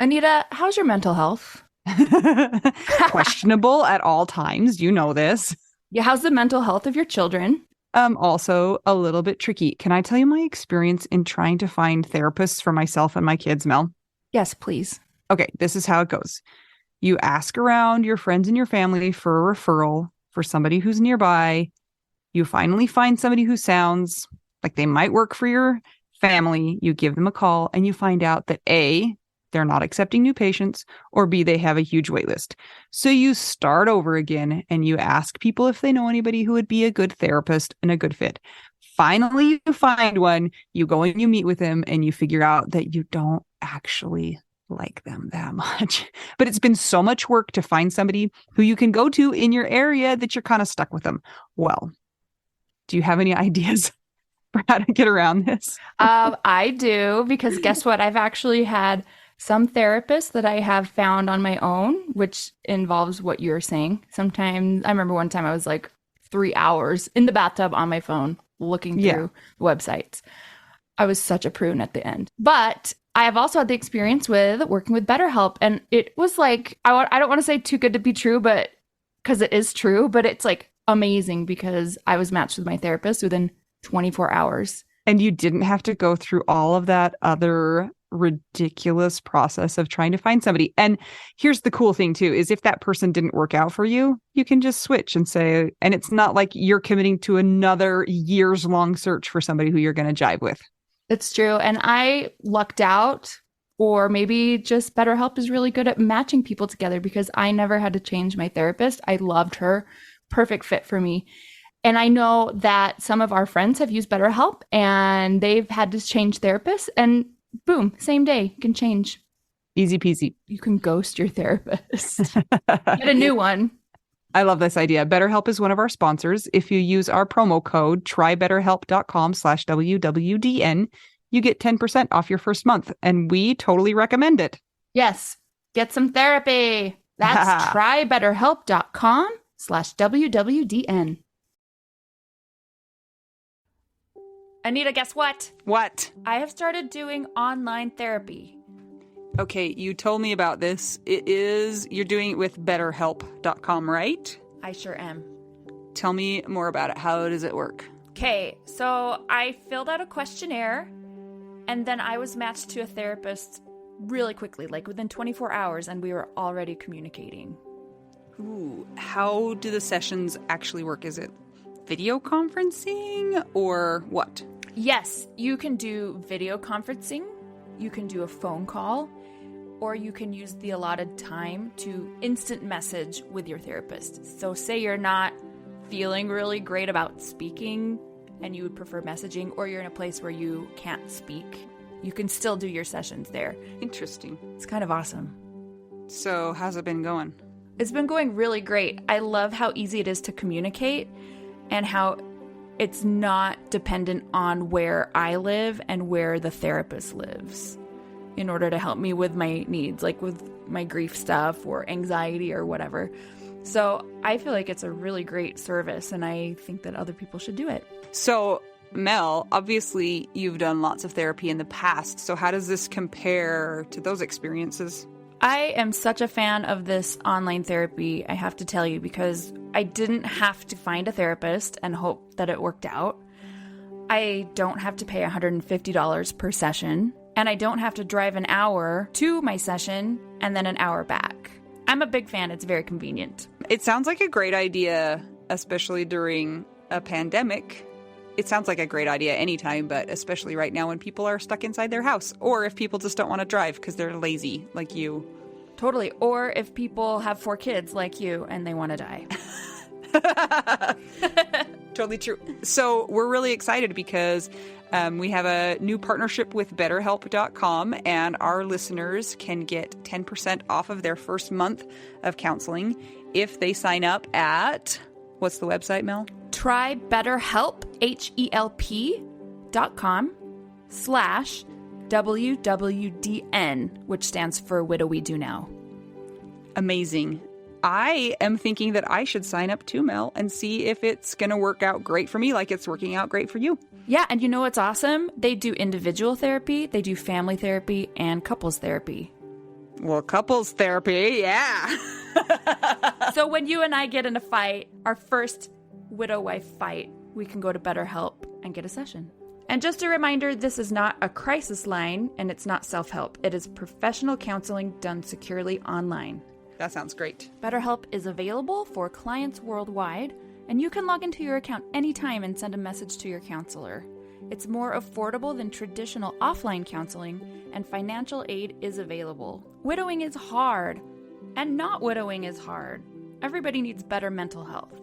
Anita, how's your mental health? Questionable at all times. You know this. Yeah, how's the mental health of your children? Also a little bit tricky. Can I tell you my experience in trying to find therapists for myself and my kids, Mel? Yes, please. Okay, this is how it goes. You ask around your friends and your family for a referral for somebody who's nearby. You finally find somebody who sounds like they might work for your family. You give them a call and you find out that A, they're not accepting new patients, or B, they have a huge wait list. So you start over again and you ask people if they know anybody who would be a good therapist and a good fit. Finally, you find one, you go and you meet with them and you figure out that you don't actually like them that much. But it's been so much work to find somebody who you can go to in your area that you're kind of stuck with them. Well, do you have any ideas for how to get around this? I do, because guess what? I've actually had some therapists that I have found on my own, which involves what you're saying. Sometimes I remember one time I was like 3 hours in the bathtub on my phone looking through websites. I was such a prune at the end. But I have also had the experience with working with BetterHelp. And it was like, I don't want to say too good to be true, but because it is true, but it's like amazing because I was matched with my therapist within 24 hours. And you didn't have to go through all of that other ridiculous process of trying to find somebody. And here's the cool thing too, is if that person didn't work out for you, you can just switch and say, and it's not like you're committing to another years long search for somebody who you're going to jive with. It's true. And I lucked out, or maybe just BetterHelp is really good at matching people together because I never had to change my therapist. I loved her. Perfect fit for me. And I know that some of our friends have used BetterHelp and they've had to change therapists, and boom, same day, you can change. Easy peasy. You can ghost your therapist. Get a new one. I love this idea. BetterHelp is one of our sponsors. If you use our promo code trybetterhelp.com/WWDN, you get 10% off your first month. And we totally recommend it. Yes. Get some therapy. That's trybetterhelp.com/WWDN. Anita, guess what? What? I have started doing online therapy. Okay, you told me about this. You're doing it with betterhelp.com, right? I sure am. Tell me more about it. How does it work? Okay, so I filled out a questionnaire and then I was matched to a therapist really quickly, like within 24 hours, and we were already communicating. Ooh, how do the sessions actually work? Is it video conferencing or what? Yes, you can do video conferencing, you can do a phone call, or you can use the allotted time to instant message with your therapist. So say you're not feeling really great about speaking and you would prefer messaging, or you're in a place where you can't speak, you can still do your sessions there. Interesting. It's kind of awesome. So how's it been going? It's been going really great. I love how easy it is to communicate and how it's not dependent on where I live and where the therapist lives in order to help me with my needs, like with my grief stuff or anxiety or whatever. So I feel like it's a really great service, and I think that other people should do it. So, Mel, obviously you've done lots of therapy in the past. So how does this compare to those experiences? I am such a fan of this online therapy, I have to tell you, because I didn't have to find a therapist and hope that it worked out. I don't have to pay $150 per session, and I don't have to drive an hour to my session and then an hour back. I'm a big fan. It's very convenient. It sounds like a great idea, especially during a pandemic. It sounds like a great idea anytime, but especially right now when people are stuck inside their house, or if people just don't want to drive because they're lazy like you. Totally. Or if people have 4 kids like you and they want to die. Totally true. So we're really excited because we have a new partnership with BetterHelp.com, and our listeners can get 10% off of their first month of counseling if they sign up at, what's the website, Mel? Try BetterHelp, HELP.com/WWDN, which stands for Widow We Do Now. Amazing. I am thinking that I should sign up too, Mel, and see if it's going to work out great for me like it's working out great for you. Yeah, and you know what's awesome? They do individual therapy, they do family therapy, and couples therapy. Well, couples therapy, yeah. So when you and I get in a fight, our first widow-wife fight, we can go to BetterHelp and get a session. And just a reminder, this is not a crisis line and it's not self-help. It is professional counseling done securely online. That sounds great. BetterHelp is available for clients worldwide, and you can log into your account anytime and send a message to your counselor. It's more affordable than traditional offline counseling, and financial aid is available. Widowing is hard, and not widowing is hard. Everybody needs better mental health.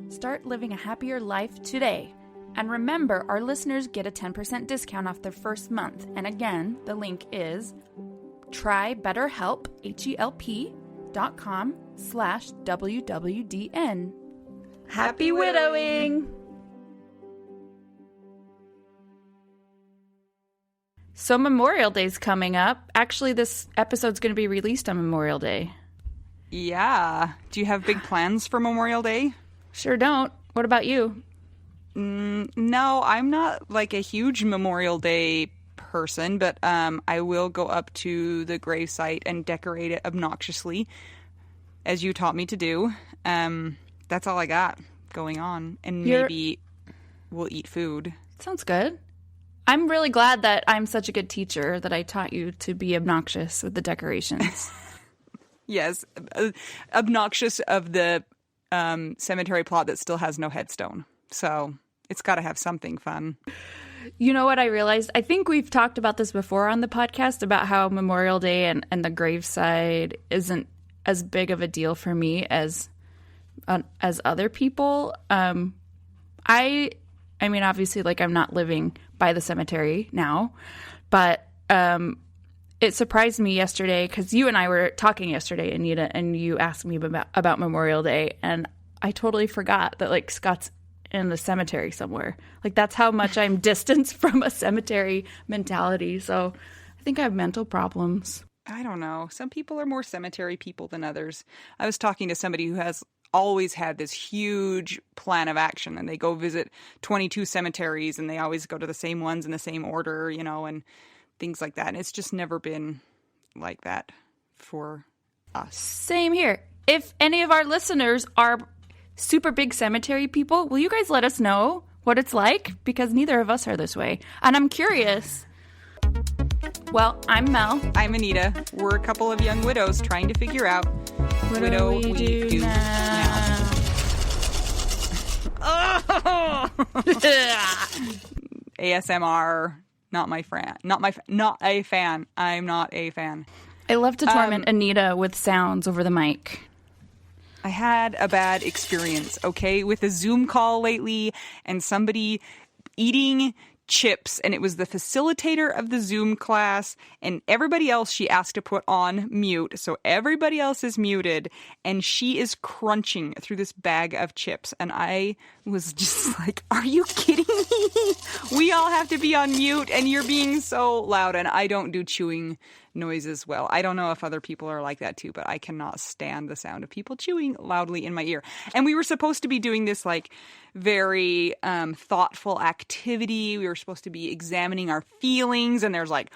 Start living a happier life today. And remember, our listeners get a 10% discount off their first month. And again, the link is trybetterhelp.com/WWDN. Happy widowing! So Memorial Day's coming up. Actually, this episode's going to be released on Memorial Day. Yeah. Do you have big plans for Memorial Day? Sure don't. What about you? No, I'm not like a huge Memorial Day person, but I will go up to the gravesite and decorate it obnoxiously, as you taught me to do. That's all I got going on, and maybe we'll eat food. Sounds good. I'm really glad that I'm such a good teacher that I taught you to be obnoxious with the decorations. Yes, obnoxious of the cemetery plot that still has no headstone. So it's got to have something fun. You know what I realized? I think we've talked about this before on the podcast about how Memorial Day and the graveside isn't as big of a deal for me as other people. I mean, obviously, like I'm not living by the cemetery now, but it surprised me yesterday because you and I were talking yesterday, Anita, and you asked me about Memorial Day, and I totally forgot that like Scott's in the cemetery somewhere. Like that's how much I'm distanced from a cemetery mentality. So I think I have mental problems. I don't know. Some people are more cemetery people than others. I was talking to somebody who has always had this huge plan of action, and they go visit 22 cemeteries, and they always go to the same ones in the same order, you know, and things like that. And it's just never been like that for us. Same here. If any of our listeners are super big cemetery people, will you guys let us know what it's like? Because neither of us are this way. And I'm curious. Well, I'm Mel. I'm Anita. We're a couple of young widows trying to figure out what do we do now. Oh! ASMR, not a fan. I'm not a fan. I love to torment Anita with sounds over the mic. I had a bad experience, okay, with a Zoom call lately and somebody eating chips, and it was the facilitator of the Zoom class, and everybody else she asked to put on mute, so everybody else is muted, and she is crunching through this bag of chips, and I was just like, are you kidding me? We all have to be on mute, and you're being so loud, and I don't do chewing noises well. I don't know if other people are like that too, but I cannot stand the sound of people chewing loudly in my ear. And we were supposed to be doing this like very thoughtful activity. We were supposed to be examining our feelings, and there's like,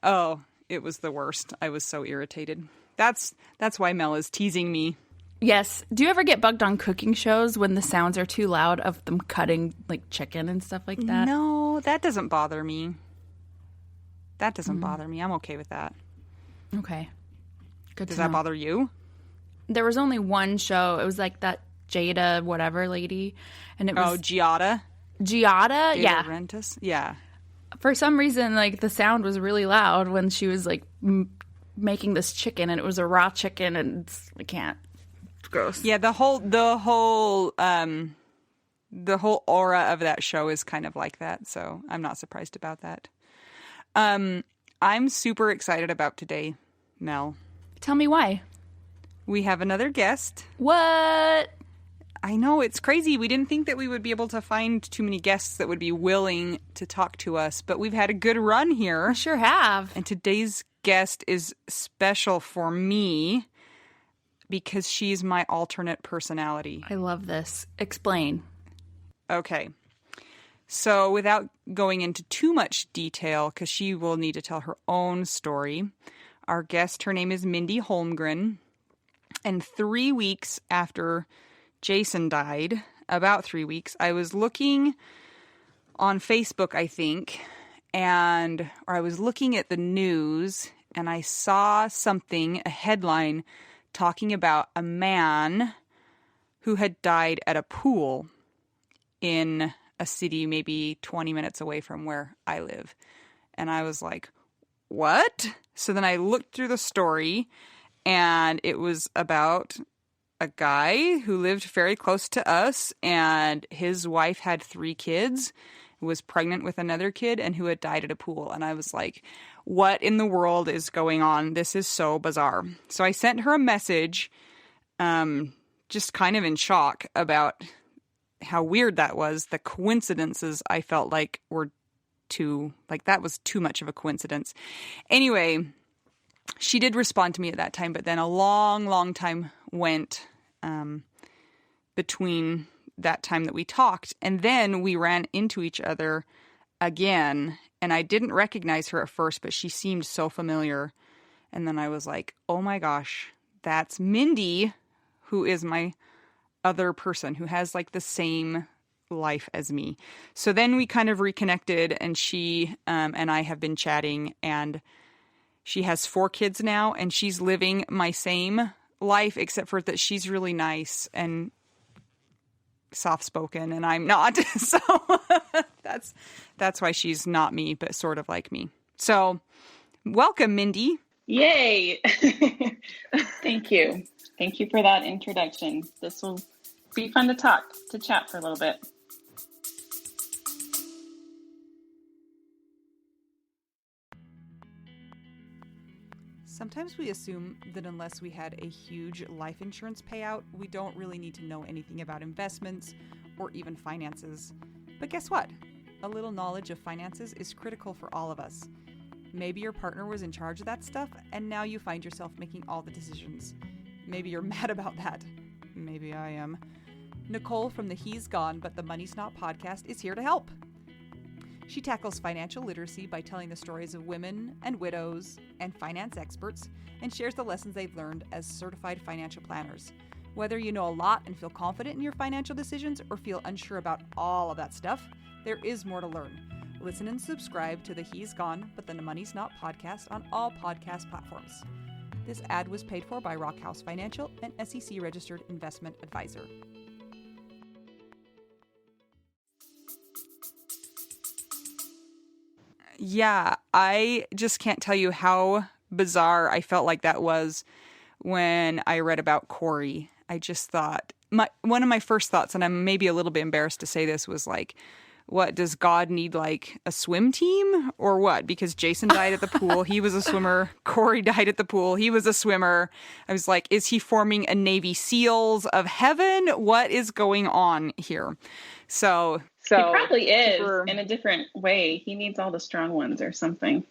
oh, it was the worst. I was so irritated. That's why Mel is teasing me. Yes. Do you ever get bugged on cooking shows when the sounds are too loud of them cutting like chicken and stuff like that? No, that doesn't bother me. That doesn't bother me. I'm okay with that. Okay. Good. Does that bother you? There was only one show. It was like that Jada whatever lady, and it was Giada. Giada, yeah. Rentis? Yeah. For some reason, like the sound was really loud when she was like making this chicken, and it was a raw chicken, and I can't. It's gross. Yeah, the whole aura of that show is kind of like that, so I'm not surprised about that. I'm super excited about today, Mel. Tell me why. We have another guest. What? I know, it's crazy. We didn't think that we would be able to find too many guests that would be willing to talk to us, but we've had a good run here. We sure have. And today's guest is special for me because she's my alternate personality. I love this. Explain. Okay. So without going into too much detail, because she will need to tell her own story, our guest, her name is Mindi Holmgren. And 3 weeks after Jason died, about 3 weeks, I was looking on Facebook, I think, or I was looking at the news, and I saw something, a headline, talking about a man who had died at a pool in a city maybe 20 minutes away from where I live. And I was like, what? So then I looked through the story, and it was about a guy who lived very close to us, and his wife had 3 kids, was pregnant with another kid, and who had died at a pool. And I was like, what in the world is going on? This is so bizarre. So I sent her a message, just kind of in shock about how weird that was. The coincidences I felt like were that was too much of a coincidence. Anyway, she did respond to me at that time, but then a long, long time went between that time that we talked. And then we ran into each other again, and I didn't recognize her at first, but she seemed so familiar. And then I was like, oh my gosh, that's Mindi, who is my other person who has like the same life as me. So then we kind of reconnected, and she and I have been chatting, and she has 4 kids now, and she's living my same life, except for that she's really nice and soft-spoken, and I'm not. So that's why she's not me, but sort of like me. So welcome, Mindi. Yay! Thank you. Thank you for that introduction. This will be fun to chat for a little bit. Sometimes we assume that unless we had a huge life insurance payout, we don't really need to know anything about investments or even finances. But guess what? A little knowledge of finances is critical for all of us. Maybe your partner was in charge of that stuff, and now you find yourself making all the decisions. Maybe you're mad about that. Maybe I am. Nicole from the He's Gone But the Money's Not podcast is here to help. She tackles financial literacy by telling the stories of women and widows and finance experts, and shares the lessons they've learned as certified financial planners. Whether you know a lot and feel confident in your financial decisions or feel unsure about all of that stuff, there is more to learn. Listen and subscribe to the He's Gone But the Money's Not podcast on all podcast platforms. This ad was paid for by Rockhouse Financial, an SEC registered investment advisor. Yeah, I just can't tell you how bizarre I felt like that was when I read about Corey. I just thought, one of my first thoughts, and I'm maybe a little bit embarrassed to say this, was like, what, does God need like a swim team or what? Because Jason died at the pool. He was a swimmer. Corey died at the pool. He was a swimmer. I was like, is he forming a Navy SEALs of heaven? What is going on here? So he probably is in a different way. He needs all the strong ones or something.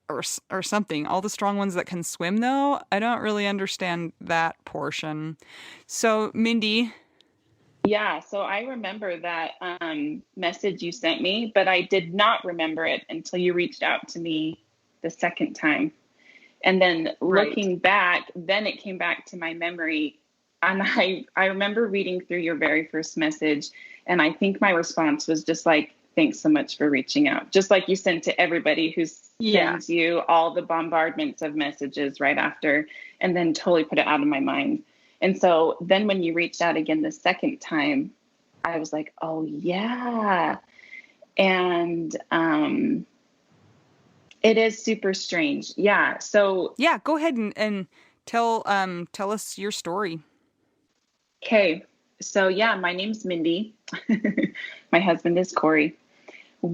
Or something. All the strong ones that can swim, though? I don't really understand that portion. So, Mindi. Yeah, so I remember that message you sent me, but I did not remember it until you reached out to me the second time. And then looking back, then it came back to my memory. And I remember reading through your very first message, and I think my response was just like, thanks so much for reaching out. Just like you sent to everybody who sends you all the bombardments of messages right after, and then totally put it out of my mind. And so then when you reached out again the second time, I was like, oh, yeah. And it is super strange. Yeah. So. Yeah, go ahead and tell us your story. Okay. So, yeah, my name's Mindi. My husband is Corey. So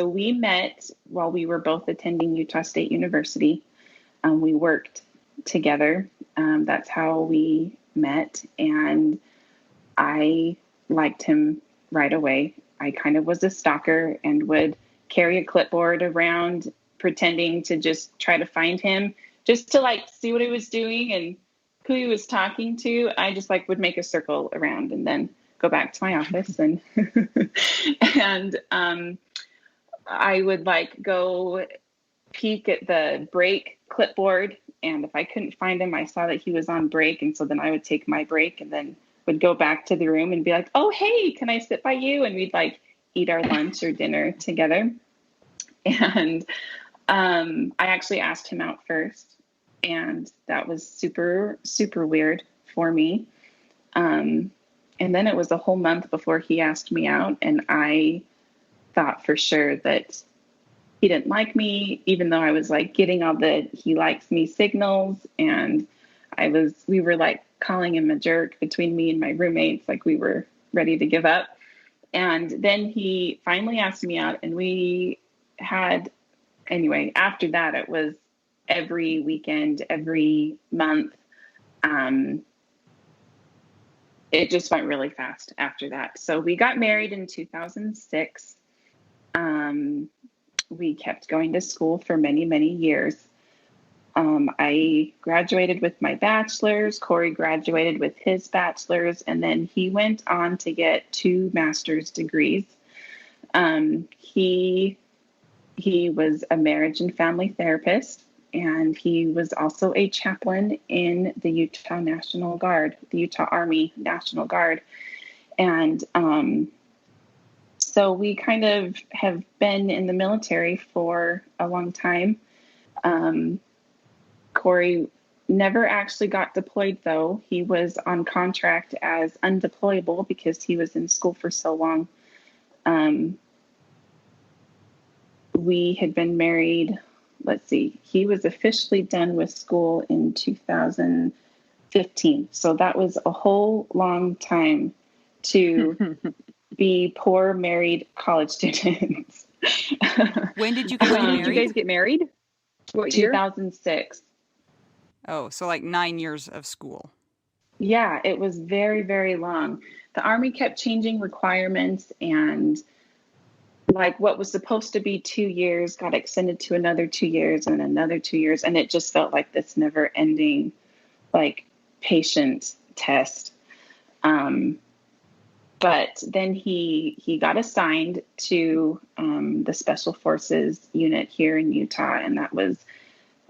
we met while we were both attending Utah State University. We worked together. That's how we met. And I liked him right away. I kind of was a stalker and would carry a clipboard around pretending to just try to find him, just to like see what he was doing and who he was talking to, I just like would make a circle around and then go back to my office and and I would like go peek at the break clipboard, and if I couldn't find him, I saw that he was on break, and so then I would take my break and then would go back to the room and be like, "Oh, hey, can I sit by you?" And we'd like eat our lunch or dinner together. And I actually asked him out first, and that was super, super weird for me. And then it was a whole month before he asked me out, and I thought for sure that he didn't like me, even though I was like getting all the he likes me signals, and we were like calling him a jerk between me and my roommates, like we were ready to give up. And then he finally asked me out, and we had, anyway, after that, it was every weekend, every month. It just went really fast after that. So we got married in 2006. We kept going to school for many, many years. I graduated with my bachelor's. Corey graduated with his bachelor's, and then he went on to get 2 master's degrees. He was a marriage and family therapist, and he was also a chaplain in the Utah National Guard, the Utah Army National Guard. And so we kind of have been in the military for a long time. Corey never actually got deployed, though. He was on contract as undeployable because he was in school for so long. We had been married, let's see, he was officially done with school in 2015. So that was a whole long time to be poor married college students. When did you guys When get did you married? guys get married? What year? 2006. Oh, so like 9 years of school. Yeah, it was very, very long. The Army kept changing requirements, and like what was supposed to be 2 years got extended to another 2 years and another 2 years. And it just felt like this never ending, like, patient test. But then he got assigned to the Special Forces unit here in Utah, and that was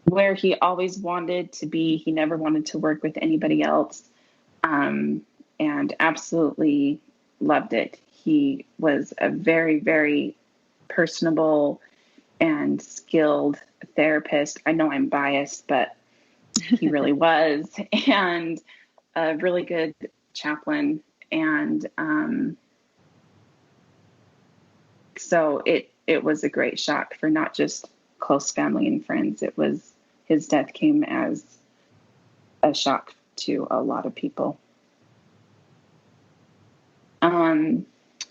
where he always wanted to be. He never wanted to work with anybody else, and absolutely loved it. He was a very, very personable and skilled therapist. I know I'm biased, but he really was, and a really good chaplain. And so it was a great shock for not just close family and friends. It was, his death came as a shock to a lot of people.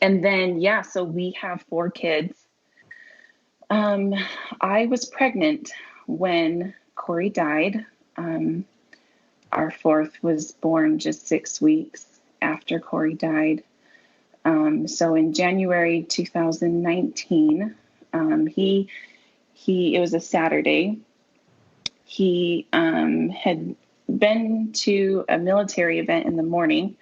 And then, yeah, so we have 4 kids. I was pregnant when Corey died. Our 4th was born just 6 weeks after Corey died. So in January 2019, it was a Saturday. He had been to a military event in the morning.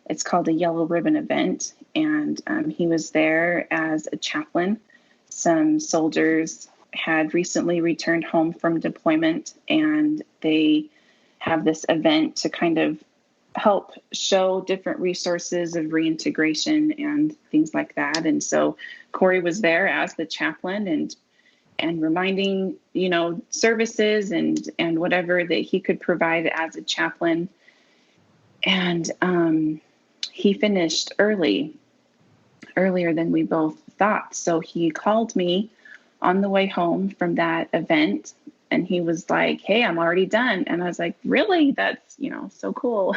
It's called a Yellow Ribbon event, and he was there as a chaplain. Some soldiers had recently returned home from deployment, and they have this event to kind of help show different resources of reintegration and things like that. And so Corey was there as the chaplain and reminding, services and whatever that he could provide as a chaplain. And he finished earlier than we both thought. So he called me on the way home from that event, and he was like, "Hey, I'm already done." And I was like, "Really? That's, so cool."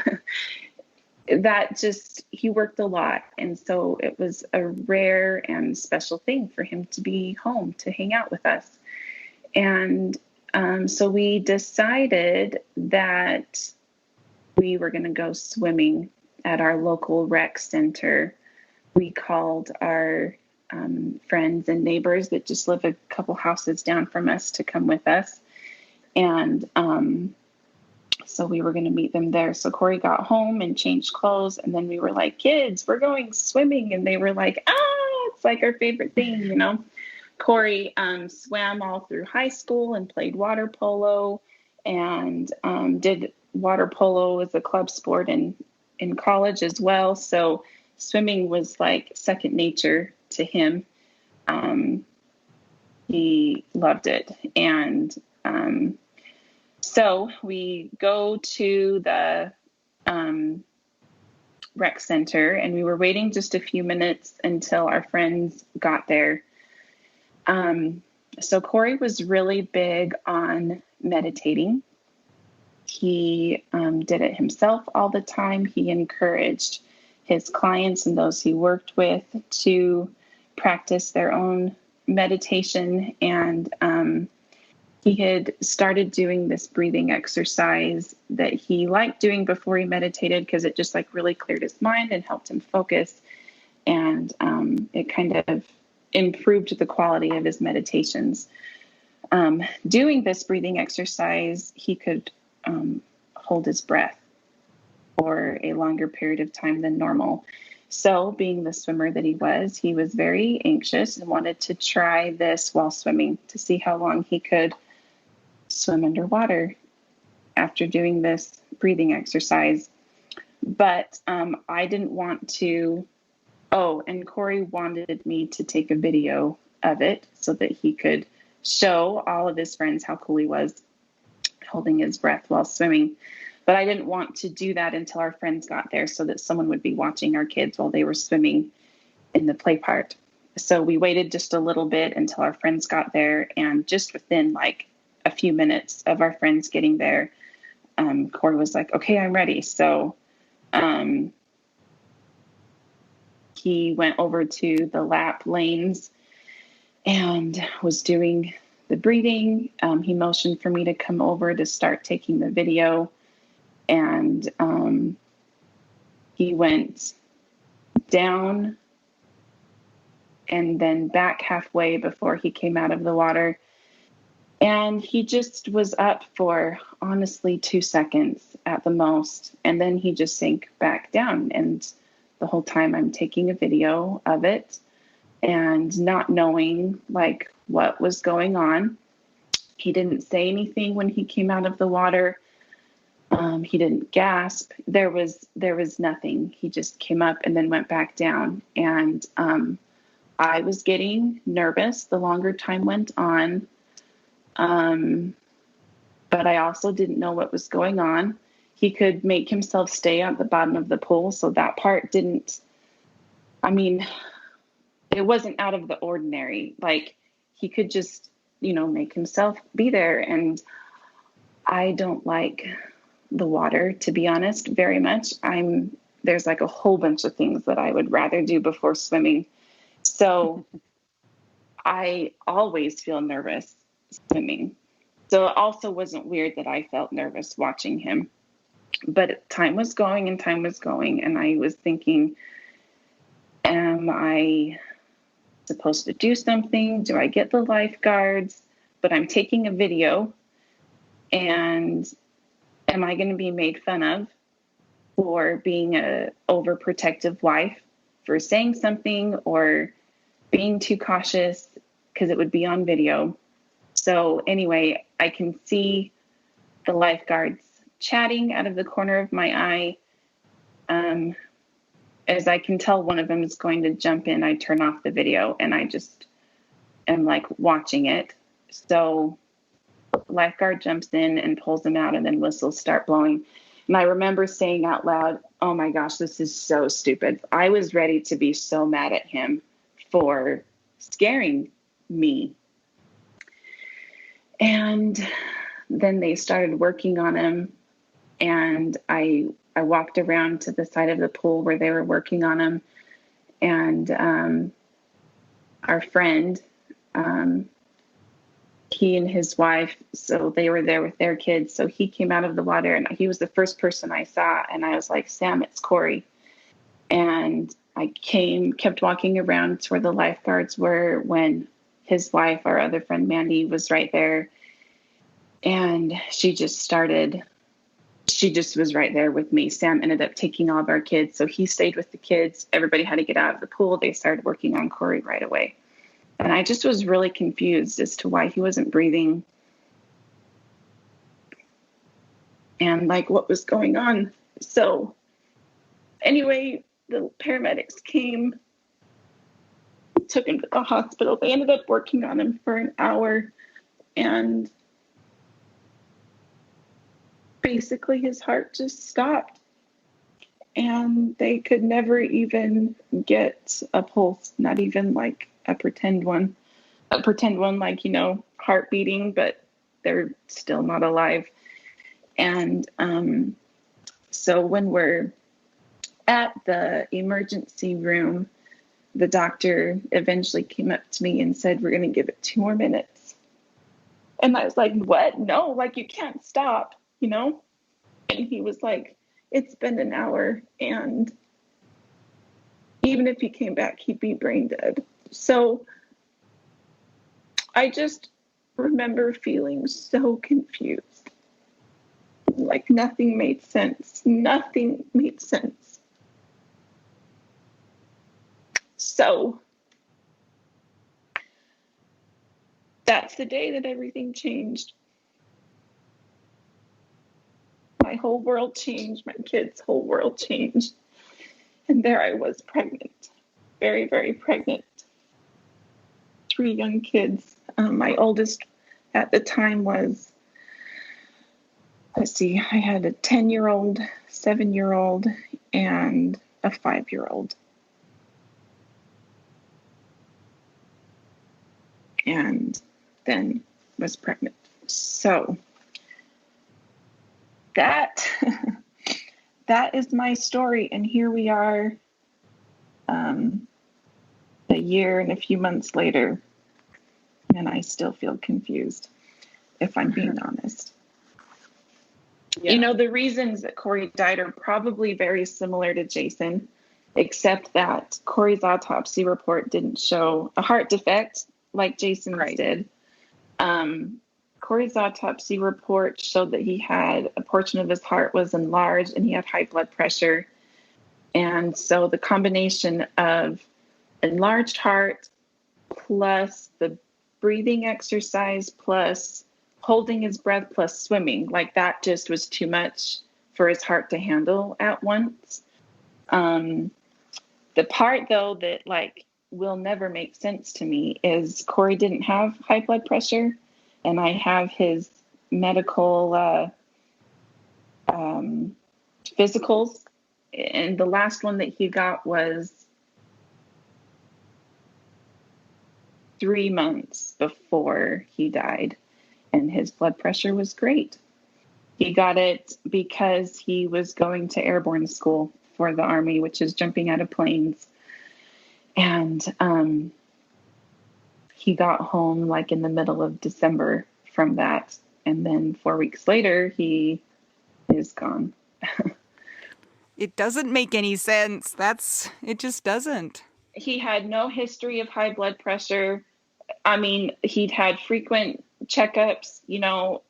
He worked a lot. And so it was a rare and special thing for him to be home to hang out with us. And so we decided that we were going to go swimming at our local rec center. We called our friends and neighbors that just live a couple houses down from us to come with us. And So we were going to meet them there. So Corey got home and changed clothes. And then we were like, kids, we're going swimming. And they were like, it's like our favorite thing, you know. Corey swam all through high school and played water polo and did water polo as a club sport in college as well. So swimming was like second nature to him. He loved it. And so we go to the rec center, and we were waiting just a few minutes until our friends got there. So Corey was really big on meditating. He did it himself all the time. He encouraged his clients and those he worked with to practice their own meditation. And he had started doing this breathing exercise that he liked doing before he meditated because it just like really cleared his mind and helped him focus. And it kind of improved the quality of his meditations. Doing this breathing exercise, he could hold his breath for a longer period of time than normal. So being the swimmer that he was very anxious and wanted to try this while swimming to see how long he could swim underwater after doing this breathing exercise. But I didn't want to. Oh, and Corey wanted me to take a video of it so that he could show all of his friends how cool he was holding his breath while swimming. But I didn't want to do that until our friends got there so that someone would be watching our kids while they were swimming in the play part. So we waited just a little bit until our friends got there. And just within like a few minutes of our friends getting there, Corey was like, okay, I'm ready. So he went over to the lap lanes and was doing the breathing. He motioned for me to come over to start taking the video. And he went down and then back halfway before he came out of the water. And he just was up for, honestly, 2 seconds at the most. And then he just sank back down. And the whole time I'm taking a video of it and not knowing like what was going on. He didn't say anything when he came out of the water. He didn't gasp. There was nothing. He just came up and then went back down. And I was getting nervous the longer time went on. But I also didn't know what was going on. He could make himself stay at the bottom of the pool. So that part it wasn't out of the ordinary. Like he could just, make himself be there. And I don't like the water, to be honest, very much. There's like a whole bunch of things that I would rather do before swimming. So I always feel nervous swimming. So it also wasn't weird that I felt nervous watching him. But time was going, and I was thinking, am I supposed to do something? Do I get the lifeguards? But I'm taking a video, and am I going to be made fun of for being a overprotective wife, for saying something or being too cautious because it would be on video? So anyway, I can see the lifeguards chatting out of the corner of my eye. As I can tell one of them is going to jump in, I turn off the video and I just am like watching it. So lifeguard jumps in and pulls him out, and then whistles start blowing. And I remember saying out loud, oh my gosh, this is so stupid. I was ready to be so mad at him for scaring me. And then they started working on him, and I walked around to the side of the pool where they were working on him, and our friend, he and his wife, so they were there with their kids. So he came out of the water, and he was the first person I saw, and I was like, Sam, it's Corey. And I kept walking around to where the lifeguards were when his wife, our other friend Mandy, was right there. And she just started she just was right there with me. Sam ended up taking all of our kids. So he stayed with the kids. Everybody had to get out of the pool. They started working on Corey right away. And I just was really confused as to why he wasn't breathing and like what was going on. So anyway, the paramedics came, took him to the hospital. They ended up working on him for an hour, and basically his heart just stopped, and they could never even get a pulse, not even like a pretend one like, you know, heart beating, but they're still not alive. And so when we're at the emergency room, the doctor eventually came up to me and said, we're going to give it 2 more minutes. And I was like, what? No, like, you can't stop, you know? And he was like, it's been an hour, and even if he came back, he'd be brain dead. So I just remember feeling so confused. Like nothing made sense. Nothing made sense. So that's the day that everything changed. My whole world changed. My kids' whole world changed. And there I was, pregnant. Very, very pregnant. 3 young kids. My oldest at the time was, let's see, I had a 10-year-old, 7-year-old, and a 5-year-old. And then was pregnant. So that is my story. And here we are, a year and a few months later, and I still feel confused, if I'm being honest. Yeah. You know, the reasons that Corey died are probably very similar to Jason, except that Corey's autopsy report didn't show a heart defect like Jason's did. Corey's autopsy report showed that he had a portion of his heart was enlarged and he had high blood pressure. And so the combination of enlarged heart plus the breathing exercise plus holding his breath plus swimming, like that just was too much for his heart to handle at once. The part though that like will never make sense to me is Corey didn't have high blood pressure, and I have his medical physicals, and the last one that he got was 3 months before he died, and his blood pressure was great. He got it because he was going to airborne school for the Army, which is jumping out of planes. And he got home like in the middle of December from that. And then 4 weeks later, he is gone. It doesn't make any sense. It just doesn't. He had no history of high blood pressure. I mean, he'd had frequent checkups, you know,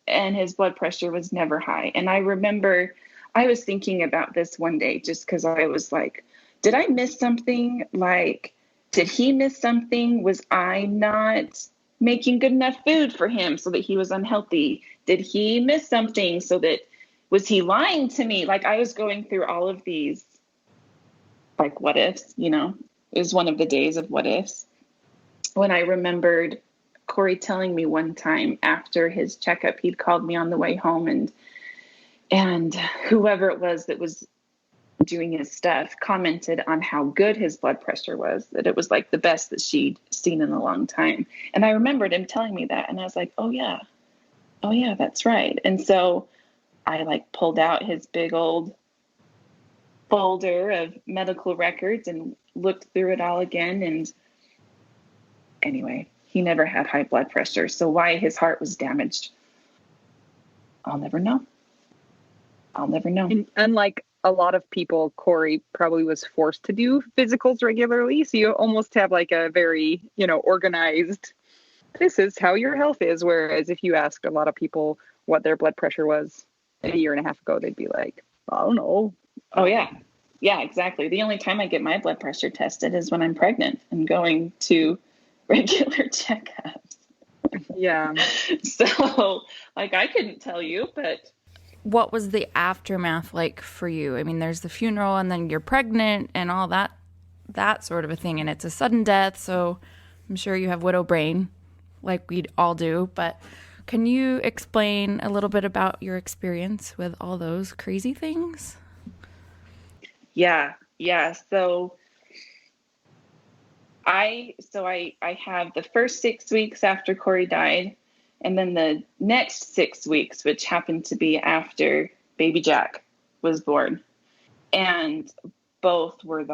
and his blood pressure was never high. And I remember I was thinking about this one day just because I was like, did I miss something? Like, did he miss something? Was I not making good enough food for him so that he was unhealthy? Did he miss something was he lying to me? Like, I was going through all of these, like, what ifs, you know? It was one of the days of what ifs. When I remembered Corey telling me one time after his checkup, he'd called me on the way home, and whoever it was that was doing his stuff commented on how good his blood pressure was, that it was like the best that she'd seen in a long time. And I remembered him telling me that, and I was like, oh yeah, that's right. And so I like pulled out his big old folder of medical records and looked through it all again. And anyway, he never had high blood pressure. So why his heart was damaged, I'll never know. And unlike a lot of people, Corey probably was forced to do physicals regularly. So you almost have like a very, organized, this is how your health is. Whereas if you asked a lot of people what their blood pressure was, a year and a half ago, they'd be like, I don't know. Oh, yeah. Yeah, exactly. The only time I get my blood pressure tested is when I'm pregnant and going to regular checkups. Yeah. So, like, I couldn't tell you, but What was the aftermath like for you? I mean, there's the funeral and then you're pregnant and all that sort of a thing, and it's a sudden death, so I'm sure you have widow brain like we'd all do, but can you explain a little bit about your experience with all those crazy things? yeah. So I have the first 6 weeks after Corey died, and then the next 6 weeks, which happened to be after baby Jack was born. And both were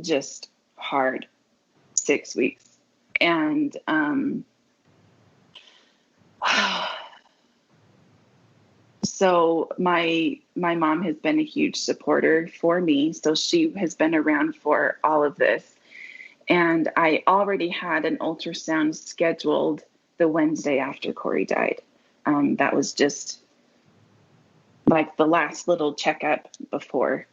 just hard 6 weeks. And so my mom has been a huge supporter for me. So she has been around for all of this. And I already had an ultrasound scheduled the Wednesday after Corey died. That was just like the last little checkup before.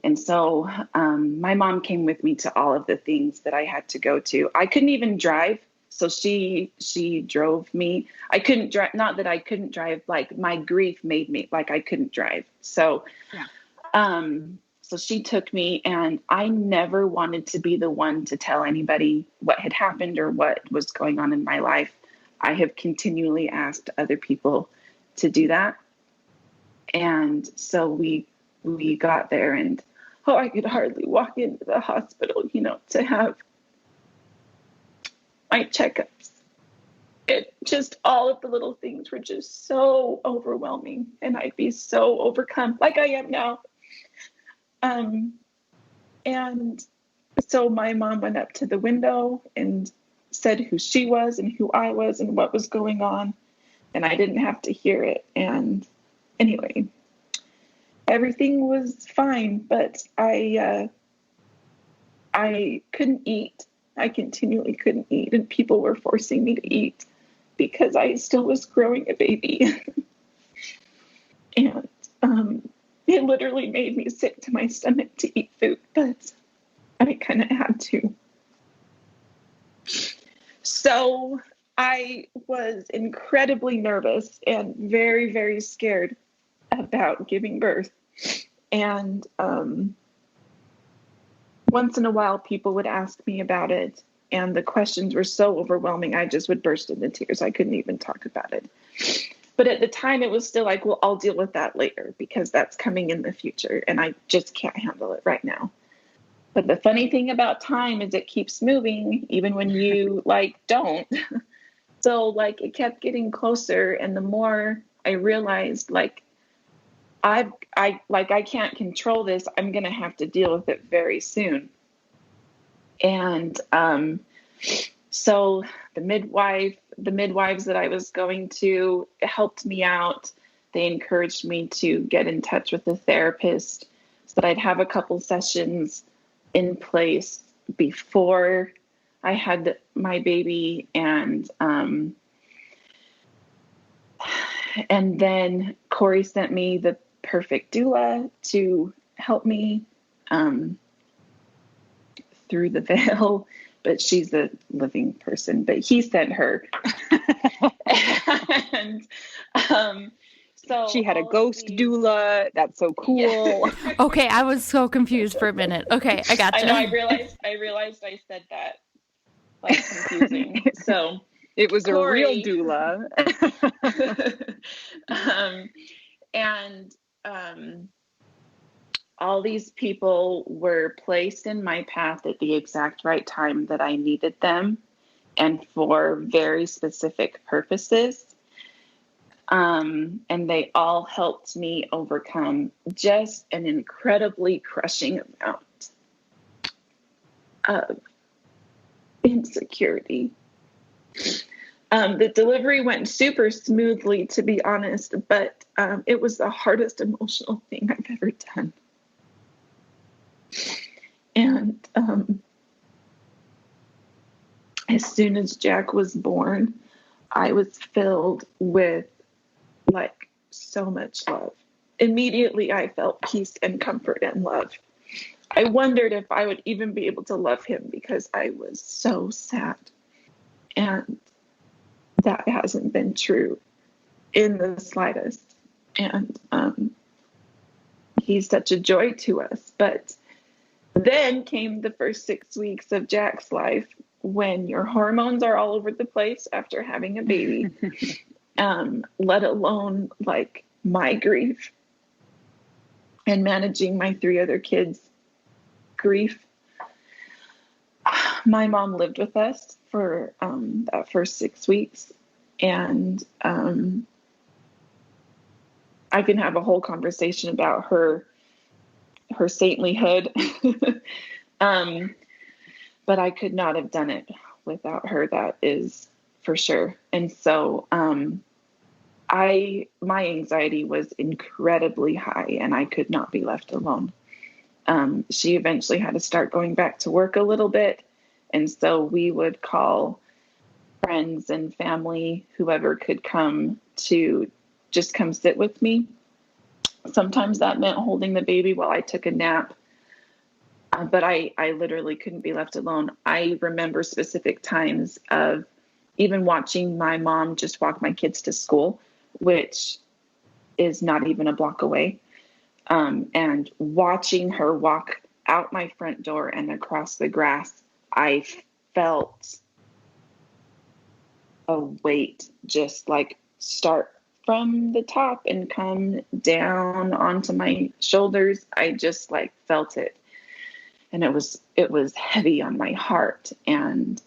And so my mom came with me to all of the things that I had to go to. I couldn't even drive. So she drove me. I couldn't drive, not that I couldn't drive, like my grief made me like I couldn't drive. So, so she took me, and I never wanted to be the one to tell anybody what had happened or what was going on in my life. I have continually asked other people to do that. And so we got there, and I could hardly walk into the hospital, to have my checkups. It just, all of the little things were just so overwhelming, and I'd be so overcome like I am now. And so my mom went up to the window and said who she was and who I was and what was going on. And I didn't have to hear it. And anyway, everything was fine, but I couldn't eat. I continually couldn't eat, and people were forcing me to eat because I still was growing a baby. And it literally made me sick to my stomach to eat food, but I kind of had to. So I was incredibly nervous and very, very scared about giving birth. And once in a while, people would ask me about it, and the questions were so overwhelming, I just would burst into tears. I couldn't even talk about it. But at the time, it was still like, well, I'll deal with that later because that's coming in the future, and I just can't handle it right now. But the funny thing about time is it keeps moving, even when you don't. So it kept getting closer, and the more I realized I can't control this, I'm gonna have to deal with it very soon. And so the midwives that I was going to helped me out. They encouraged me to get in touch with a therapist so that I'd have a couple sessions in place before I had my baby. And then Corey sent me the perfect doula to help me through the veil, but she's a living person, but he sent her. And so she had a ghost doula. That's so cool. Yeah. Okay, I was so confused for a minute. Okay, I gotcha. I know, I realized I said that confusing. So it was Corey, a real doula. And all these people were placed in my path at the exact right time that I needed them, and for very specific purposes. And they all helped me overcome just an incredibly crushing amount of insecurity. The delivery went super smoothly, to be honest, but it was the hardest emotional thing I've ever done. And as soon as Jack was born, I was filled with so much love. Immediately, I felt peace and comfort and love. I wondered if I would even be able to love him because I was so sad. And that hasn't been true in the slightest. And he's such a joy to us. But then came the first 6 weeks of Jack's life when your hormones are all over the place after having a baby, let alone like my grief and managing my 3 other kids' grief. My mom lived with us for that first 6 weeks, and I can have a whole conversation about her saintlyhood. But I could not have done it without her. That is for sure. And so my anxiety was incredibly high, and I could not be left alone. She eventually had to start going back to work a little bit. And so we would call friends and family, whoever could come, to just come sit with me. Sometimes that meant holding the baby while I took a nap. But I literally couldn't be left alone. I remember specific times of even watching my mom just walk my kids to school, which is not even a block away. And watching her walk out my front door and across the grass, I felt a weight just like start from the top and come down onto my shoulders. I just like felt it. And it was heavy on my heart. And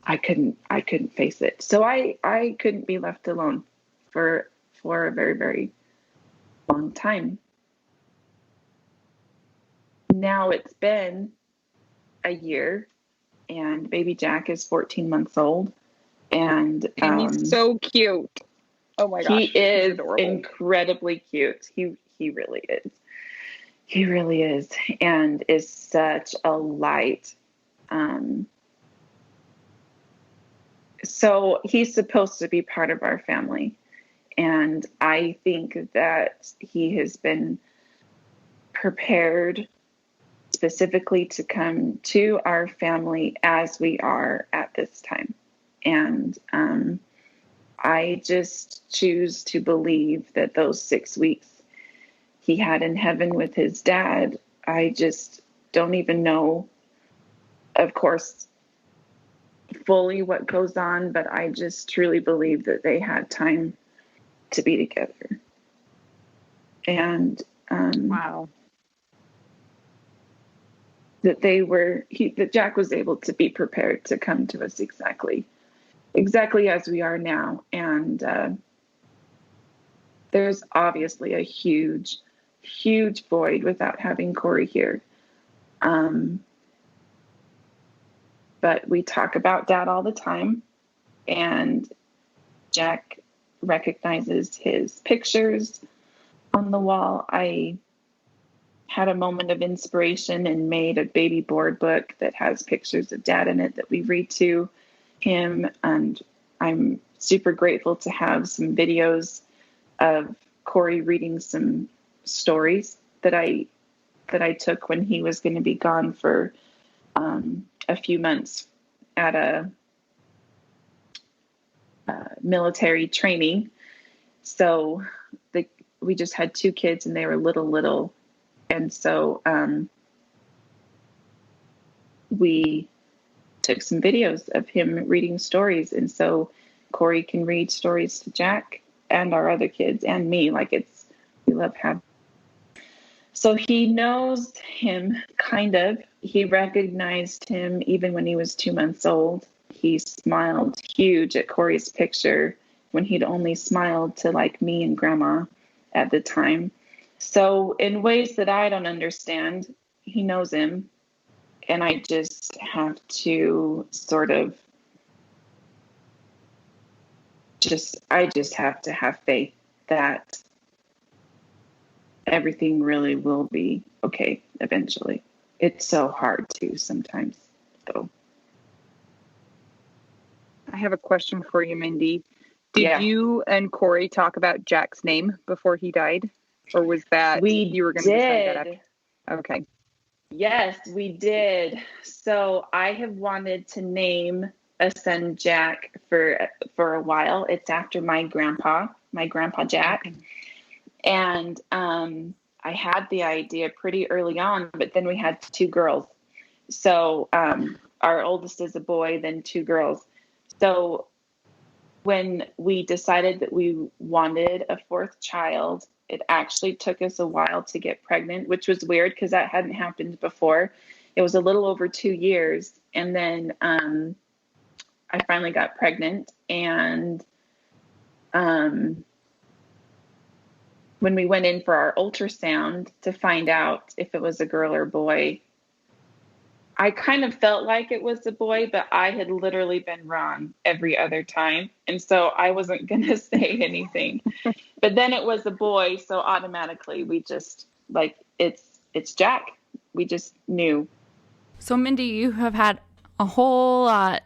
I couldn't face it. So I couldn't be left alone for a very, very long time. Now it's been a year, and baby Jack is 14 months old. And he's so cute. Oh my gosh. He is incredibly cute. He really is. He really is, and is such a light. So he's supposed to be part of our family. And I think that he has been prepared specifically to come to our family as we are at this time. And I just choose to believe that those 6 weeks he had in heaven with his dad, I just don't even know, of course, fully what goes on, but I just truly believe that they had time to be together. And wow. That that Jack was able to be prepared to come to us exactly as we are now. And there's obviously a huge void without having Corey here. But we talk about Dad all the time, and Jack recognizes his pictures on the wall. I had a moment of inspiration and made a baby board book that has pictures of Dad in it that we read to him. And I'm super grateful to have some videos of Corey reading some stories that I took when he was going to be gone for a few months at a military training. So we just had 2 kids, and they were little. And so we took some videos of him reading stories. And so Corey can read stories to Jack and our other kids and me. We love having. So he knows him, kind of. He recognized him even when he was 2 months old. He smiled huge at Corey's picture when he'd only smiled to like me and Grandma at the time. So in ways that I don't understand, he knows him. And I just have to sort of I just have to have faith that everything really will be okay eventually. It's so hard to sometimes, though. I have a question for you, Mindy. Did Yeah. you and Corey talk about Jack's name before he died? Or was that We you were going to decide that did. after? Okay. Yes, we did. So I have wanted to name a son Jack for a while. It's after my grandpa Jack. Okay. And I had the idea pretty early on, but then we had two girls. So our oldest is a boy, then two girls. So when we decided that we wanted a fourth child, it actually took us a while to get pregnant, which was weird because that hadn't happened before. It was a little over 2 years. And then I finally got pregnant. And when we went in for our ultrasound to find out if it was a girl or boy, I kind of felt like it was a boy, but I had literally been wrong every other time. And so I wasn't going to say anything. But then it was a boy, so automatically we just it's Jack. We just knew. So Mindy, you have had a whole lot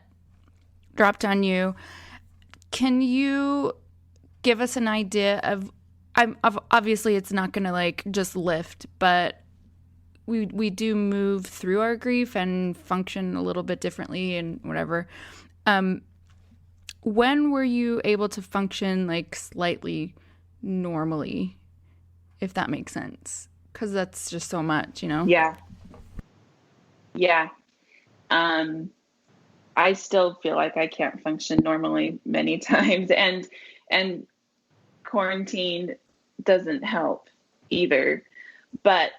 dropped on you. Can you give us an idea of obviously it's not going to like just lift, but we do move through our grief and function a little bit differently and whatever. When were you able to function like slightly normally, if that makes sense? Because that's just so much, you know? Yeah. I still feel like I can't function normally many times, and quarantine doesn't help either. But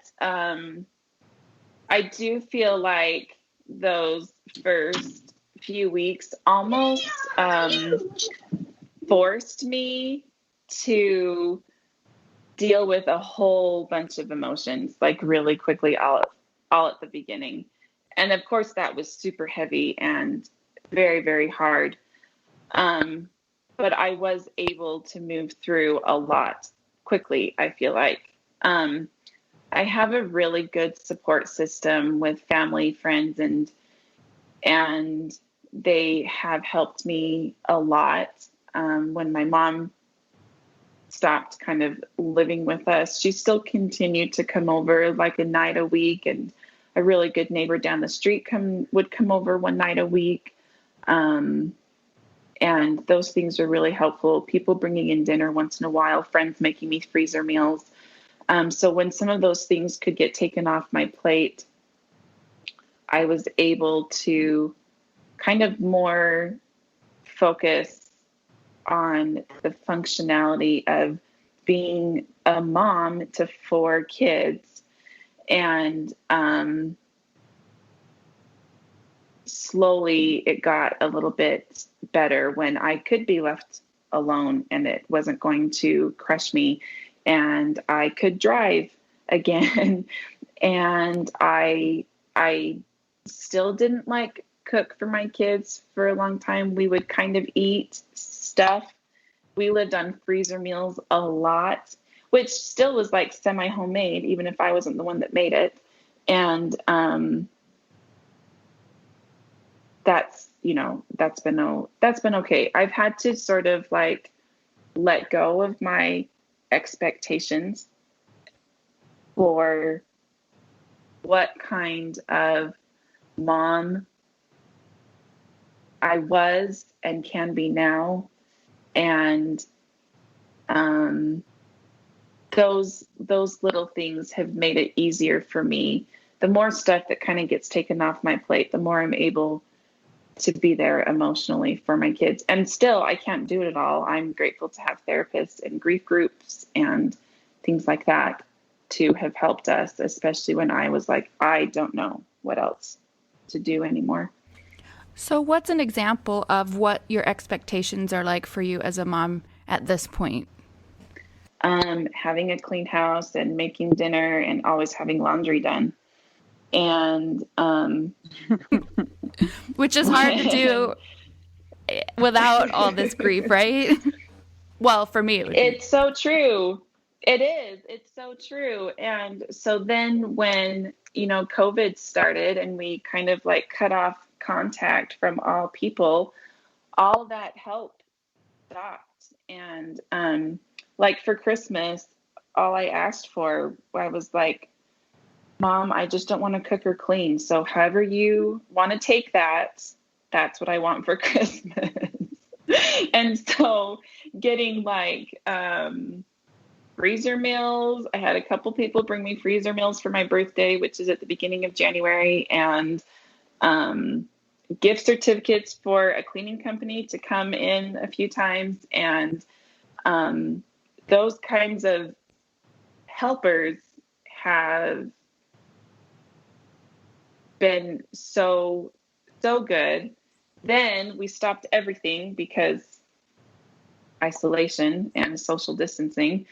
I do feel like those first few weeks almost forced me to deal with a whole bunch of emotions, like really quickly, all at the beginning. And of course, that was super heavy and very, very hard. But I was able to move through a lot quickly, I feel like. I have a really good support system with family, friends, and they have helped me a lot. When my mom stopped kind of living with us, she still continued to come over like a night a week, and a really good neighbor down the street would come over one night a week. And those things are really helpful. People bringing in dinner once in a while, friends making me freezer meals. So when some of those things could get taken off my plate, I was able to kind of more focus on the functionality of being a mom to 4 kids. And slowly it got a little bit better when I could be left alone and it wasn't going to crush me. And I could drive again. And I still didn't like cook for my kids for a long time. We would kind of eat stuff. We lived on freezer meals a lot, which still was like semi-homemade, even if I wasn't the one that made it. And that's been okay. I've had to sort of like let go of my expectations for what kind of mom I was and can be now. And those little things have made it easier for me. The more stuff that kind of gets taken off my plate, the more I'm able to be there emotionally for my kids. And still, I can't do it all. I'm grateful to have therapists and grief groups and things like that to have helped us, especially when I was like, I don't know what else to do anymore. So what's an example of what your expectations are like for you as a mom at this point? Having a clean house and making dinner and always having laundry done. And which is hard to do without all this grief, right? Well, for me, it's so true. It is. It's so true. And so then when, COVID started and we kind of like cut off contact from all people, all that help stopped. And like for Christmas, all I asked for, I was like, Mom, I just don't want to cook or clean. So however you want to take that, that's what I want for Christmas. And so getting like freezer meals. I had a couple people bring me freezer meals for my birthday, which is at the beginning of January, and gift certificates for a cleaning company to come in a few times. And those kinds of helpers have been so good. Then we stopped everything because isolation and social distancing.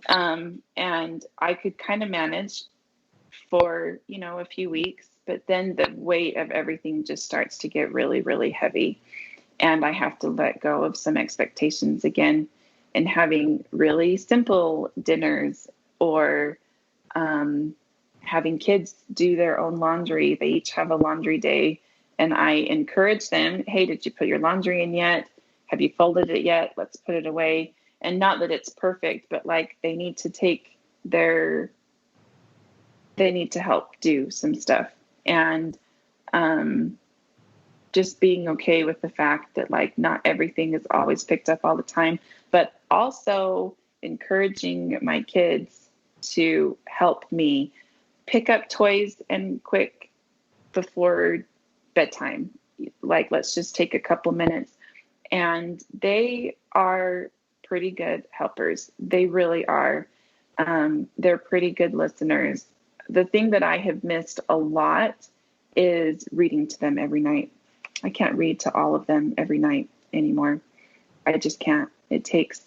And I could kind of manage for, a few weeks, but then the weight of everything just starts to get really, really heavy. And I have to let go of some expectations again, and having really simple dinners, or having kids do their own laundry. They each have a laundry day, and I encourage them, hey, did you put your laundry in yet? Have you folded it yet? Let's put it away. And not that it's perfect, but like they need to help do some stuff. And just being okay with the fact that like not everything is always picked up all the time, but also encouraging my kids to help me pick up toys and quick before bedtime. Like, let's just take a couple minutes. And they are pretty good helpers. They really are. They're pretty good listeners. The thing that I have missed a lot is reading to them every night. I can't read to all of them every night anymore. I just can't. It takes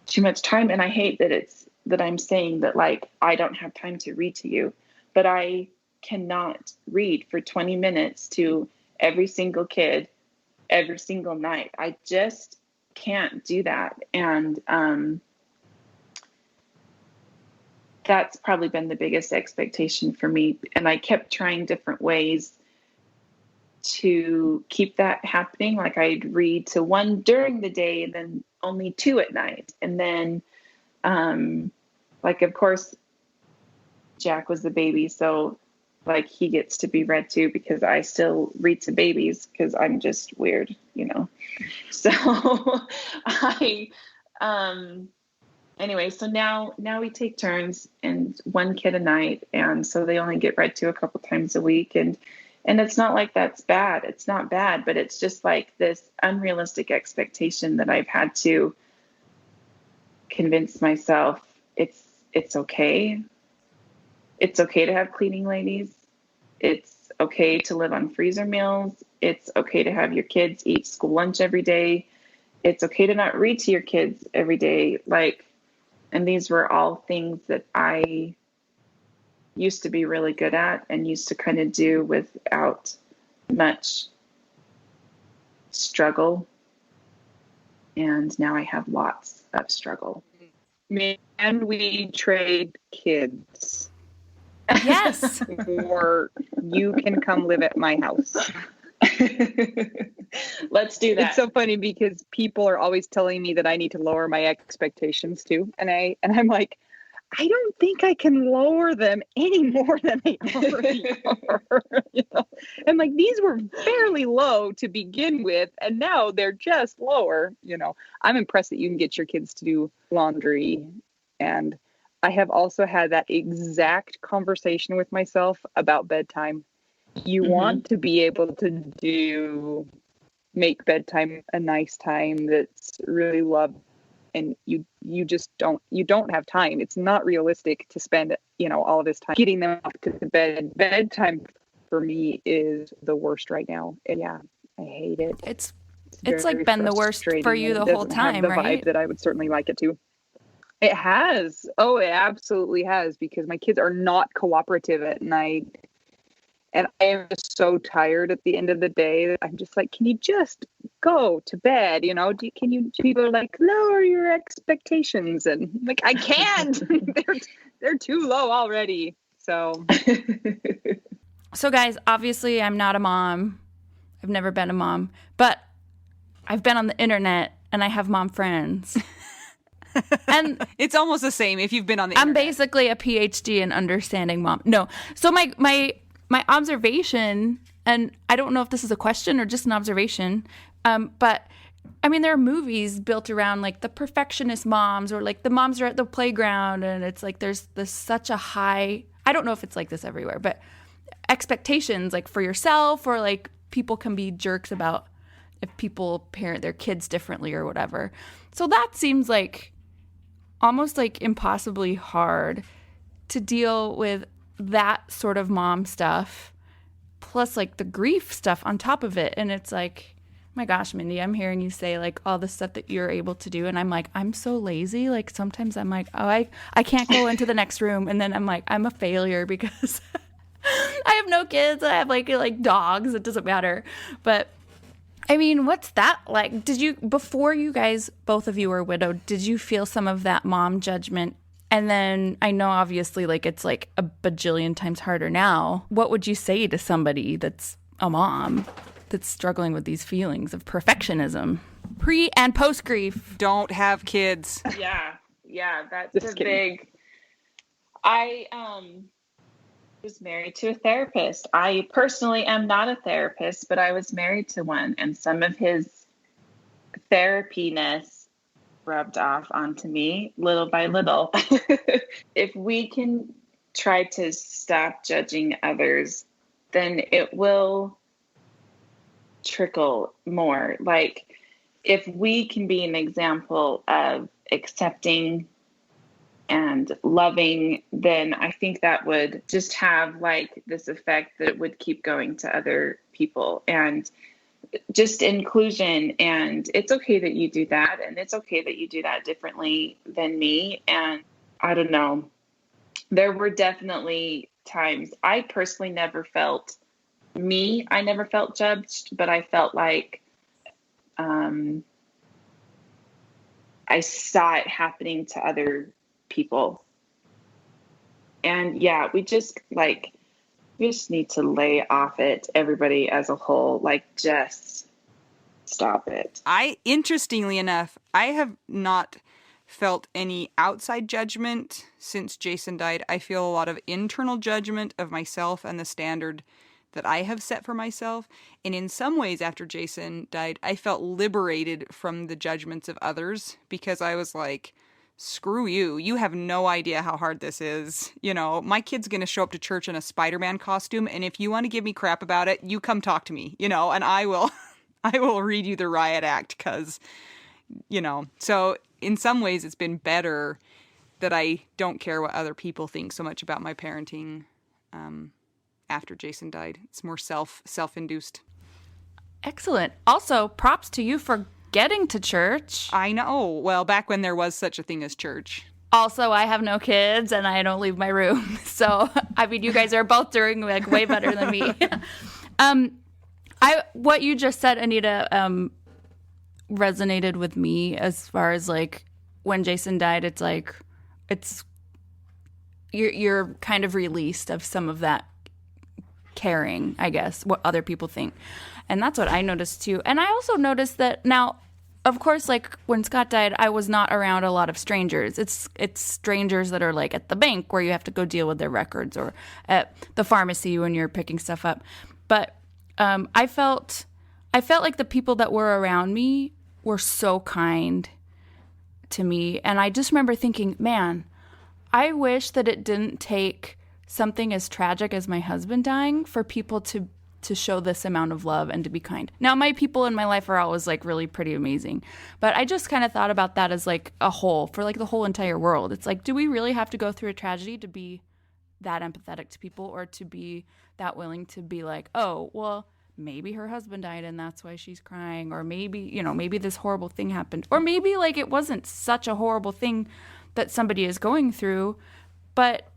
too much time. And I hate that I'm saying that like, I don't have time to read to you, but I cannot read for 20 minutes to every single kid every single night. I just can't do that. And that's probably been the biggest expectation for me. And I kept trying different ways to keep that happening. Like I'd read to one during the day and then only two at night. And then, like, of course, Jack was the baby. So like he gets to be read to because I still read to babies because I'm just weird, So anyway, so now we take turns and one kid a night. And so they only get read to a couple times a week. And it's not like that's bad. It's not bad, but it's just like this unrealistic expectation that I've had to convince myself it's okay. It's okay to have cleaning ladies. It's okay to live on freezer meals. It's okay to have your kids eat school lunch every day. It's okay to not read to your kids every day. And these were all things that I used to be really good at and used to kind of do without much struggle. And now I have lots of struggle. And we trade kids. Yes. Or you can come live at my house. Let's do that. It's so funny because people are always telling me that I need to lower my expectations too. And I'm like, I don't think I can lower them any more than they already are. And like, these were fairly low to begin with, and now they're just lower. I'm impressed that you can get your kids to do laundry. And I have also had that exact conversation with myself about bedtime. You want to be able to make bedtime a nice time that's really loved. And you just don't have time. It's not realistic to spend, all of this time getting them off to the bed. Bedtime for me is the worst right now. And yeah, I hate it. It's like been the worst for you the whole time, the right? Vibe that I would certainly like it to. It has. Oh, it absolutely has, because my kids are not cooperative at night. And I am just so tired at the end of the day that I'm just like, can you just go to bed? People are like, lower your expectations. And I'm like, I can't. they're too low already. So. So guys, obviously I'm not a mom. I've never been a mom, but I've been on the internet and I have mom friends. And it's almost the same if you've been on the I'm internet. basically a PhD in understanding mom. No. So my observation, and I don't know if this is a question or just an observation, but I mean, there are movies built around like the perfectionist moms, or like the moms are at the playground and it's like there's such a high, I don't know if it's like this everywhere, but expectations like for yourself, or like people can be jerks about if people parent their kids differently or whatever. So that seems like almost like impossibly hard to deal with, that sort of mom stuff, plus like the grief stuff on top of it. And it's like, my gosh, Mindy, I'm hearing you say like all the stuff that you're able to do. And I'm like, I'm so lazy. Like sometimes I'm like, oh, I can't go into the next room. And then I'm like, I'm a failure because I have no kids. I have like dogs. It doesn't matter. But I mean, what's that like? Did you, before you guys, both of you were widowed, did you feel some of that mom judgment? And then I know obviously like it's like a bajillion times harder now. What would you say to somebody that's a mom that's struggling with these feelings of perfectionism, pre and post grief? Don't have kids. Yeah, that's Just a kidding. big. I was married to a therapist. I personally am not a therapist, but I was married to one, and some of his therapiness rubbed off onto me little by little. If we can try to stop judging others, then it will trickle more. Like if we can be an example of accepting and loving, then I think that would just have like this effect that would keep going to other people. And just inclusion, and it's okay that you do that, and it's okay that you do that differently than me. And I don't know, there were definitely times I personally never felt I never felt judged, but I felt like I saw it happening to other people. And yeah, we just need to lay off it, everybody as a whole, like just stop it. Interestingly enough, I have not felt any outside judgment since Jason died. I feel a lot of internal judgment of myself and the standard that I have set for myself. And in some ways after Jason died, I felt liberated from the judgments of others, because I was like, screw you. You have no idea how hard this is. You know, my kid's going to show up to church in a Spider-Man costume, and if you want to give me crap about it, you come talk to me, you know, and I will read you the riot act, because, you know, so in some ways it's been better that I don't care what other people think so much about my parenting after Jason died. It's more self-induced. Excellent. Also, props to you for getting to church. I know. Well, back when there was such a thing as church. Also, I have no kids and I don't leave my room. So, I mean, you guys are both doing like way better than me. What you just said, Anita, resonated with me as far as like when Jason died. It's like you're kind of released of some of that caring, I guess, what other people think. And that's what I noticed too. And I also noticed that now, of course, like when Scott died, I was not around a lot of strangers. It's strangers that are like at the bank where you have to go deal with their records, or at the pharmacy when you're picking stuff up. But I felt like the people that were around me were so kind to me. And I just remember thinking, man, I wish that it didn't take something as tragic as my husband dying for people to show this amount of love and to be kind. Now, my people in my life are always like really pretty amazing, but I just kind of thought about that as like a whole, for like the whole entire world. It's like, do we really have to go through a tragedy to be that empathetic to people, or to be that willing to be like, oh, well, maybe her husband died and that's why she's crying, or maybe, you know, maybe this horrible thing happened, or maybe like it wasn't such a horrible thing that somebody is going through, but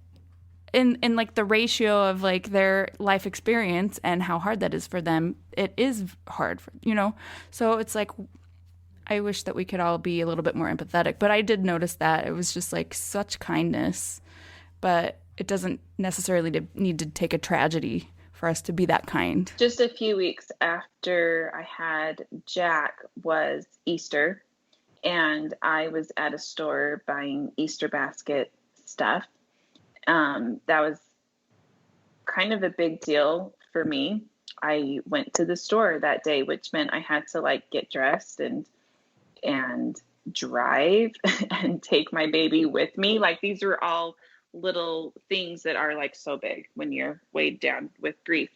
in like the ratio of like their life experience and how hard that is for them, it is hard, you know? So it's like, I wish that we could all be a little bit more empathetic, but I did notice that it was just like such kindness, but it doesn't necessarily need to take a tragedy for us to be that kind. Just a few weeks after I had Jack was Easter, and I was at a store buying Easter basket stuff. That was kind of a big deal for me. I went to the store that day, which meant I had to like get dressed and drive and take my baby with me. Like these are all little things that are like so big when you're weighed down with grief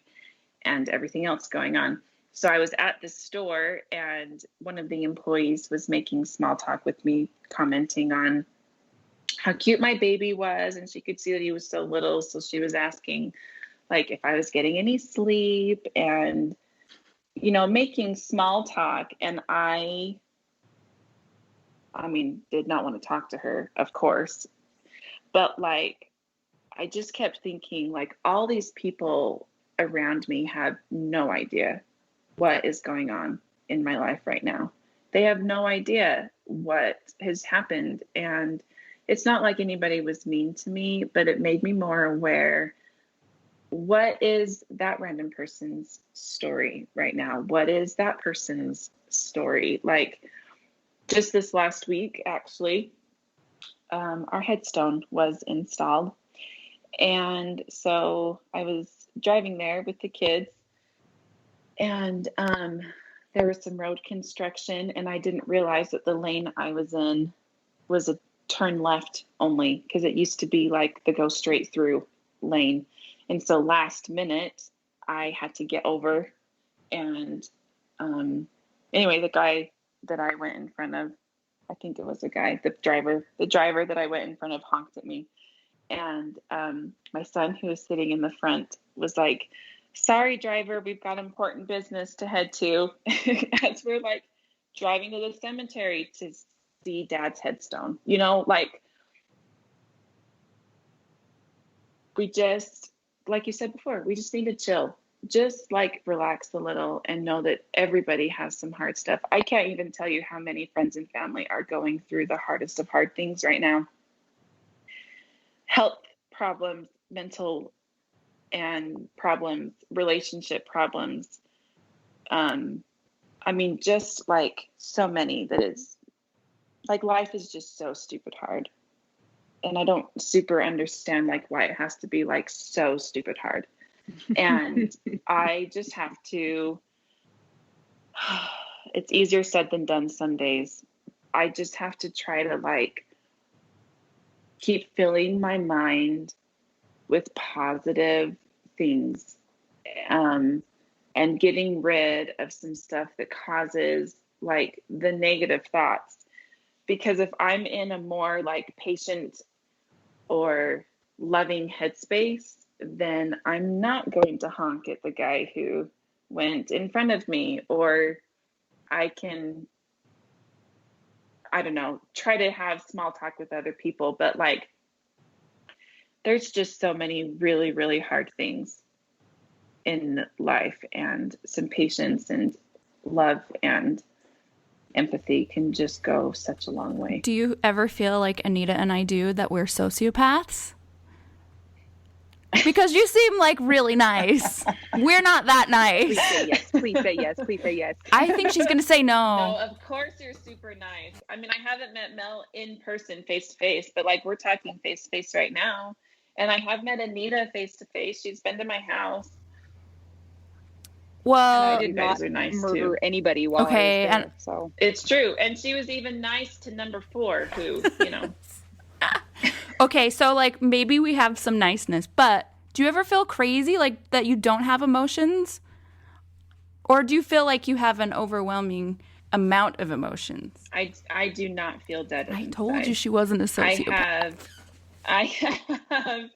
and everything else going on. So I was at the store, and one of the employees was making small talk with me, commenting on how cute my baby was, and she could see that he was so little. So she was asking like if I was getting any sleep and, you know, making small talk. And I mean, did not want to talk to her, of course, but like, I just kept thinking like all these people around me have no idea what is going on in my life right now. They have no idea what has happened. And it's not like anybody was mean to me, but it made me more aware. What is that random person's story right now? What is that person's story? Like just this last week, actually, our headstone was installed. And so I was driving there with the kids, and there was some road construction, and I didn't realize that the lane I was in was a turn left only, because it used to be like the go straight through lane. And so last minute I had to get over, and anyway, the guy that I went in front of, I think it was a guy, the driver that I went in front of honked at me. And my son, who was sitting in the front, was like, "Sorry, driver, we've got important business to head to." As we're like driving to the cemetery to see Dad's headstone. You know, like we just, like you said before, we just need to chill. Just like relax a little and know that everybody has some hard stuff. I can't even tell you how many friends and family are going through the hardest of hard things right now. Health problems, mental and problems, relationship problems. I mean, just like so many that is like life is just so stupid hard. And I don't super understand like why it has to be like so stupid hard. And I just have to, it's easier said than done some days. I just have to try to like keep filling my mind with positive things, and getting rid of some stuff that causes like the negative thoughts. Because if I'm in a more like patient or loving headspace, then I'm not going to honk at the guy who went in front of me, or I can, I don't know, try to have small talk with other people. But like, there's just so many really, really hard things in life, and some patience and love and empathy can just go such a long way. Do you ever feel like Anita and I do, that we're sociopaths? Because you seem like really nice. We're not that nice. Please say yes. Please say yes. Please say yes. I think she's going to say No, no. of course you're super nice. I mean, I haven't met Mel in person face to face, but like we're talking face to face right now. And I have met Anita face to face. She's been to my house. Well, You guys are nice murder too. anybody while Okay, I was there, and- so It's true. And she was even nice to number 4, who, you know. okay, so like maybe we have some niceness, but do you ever feel crazy, like that you don't have emotions? Or do you feel like you have an overwhelming amount of emotions? I do not feel dead I inside. told you she wasn't a sociopath. I have,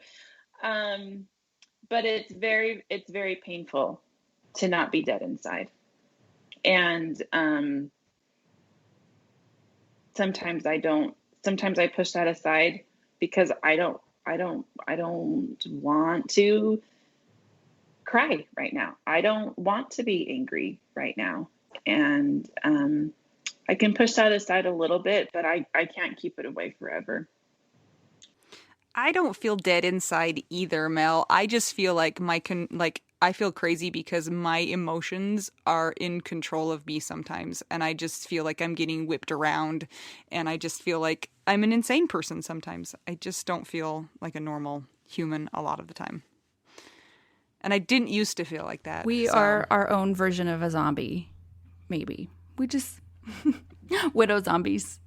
but it's very painful to not be dead inside. And sometimes I push that aside because I don't want to cry right now. I don't want to be angry right now. And I can push that aside a little bit, but I can't keep it away forever. I don't feel dead inside either, Mel. I just feel like I feel crazy because my emotions are in control of me sometimes. And I just feel like I'm getting whipped around. And I just feel like I'm an insane person sometimes. I just don't feel like a normal human a lot of the time. And I didn't used to feel like that. We so. are our own version of a zombie, maybe. We just widow zombies.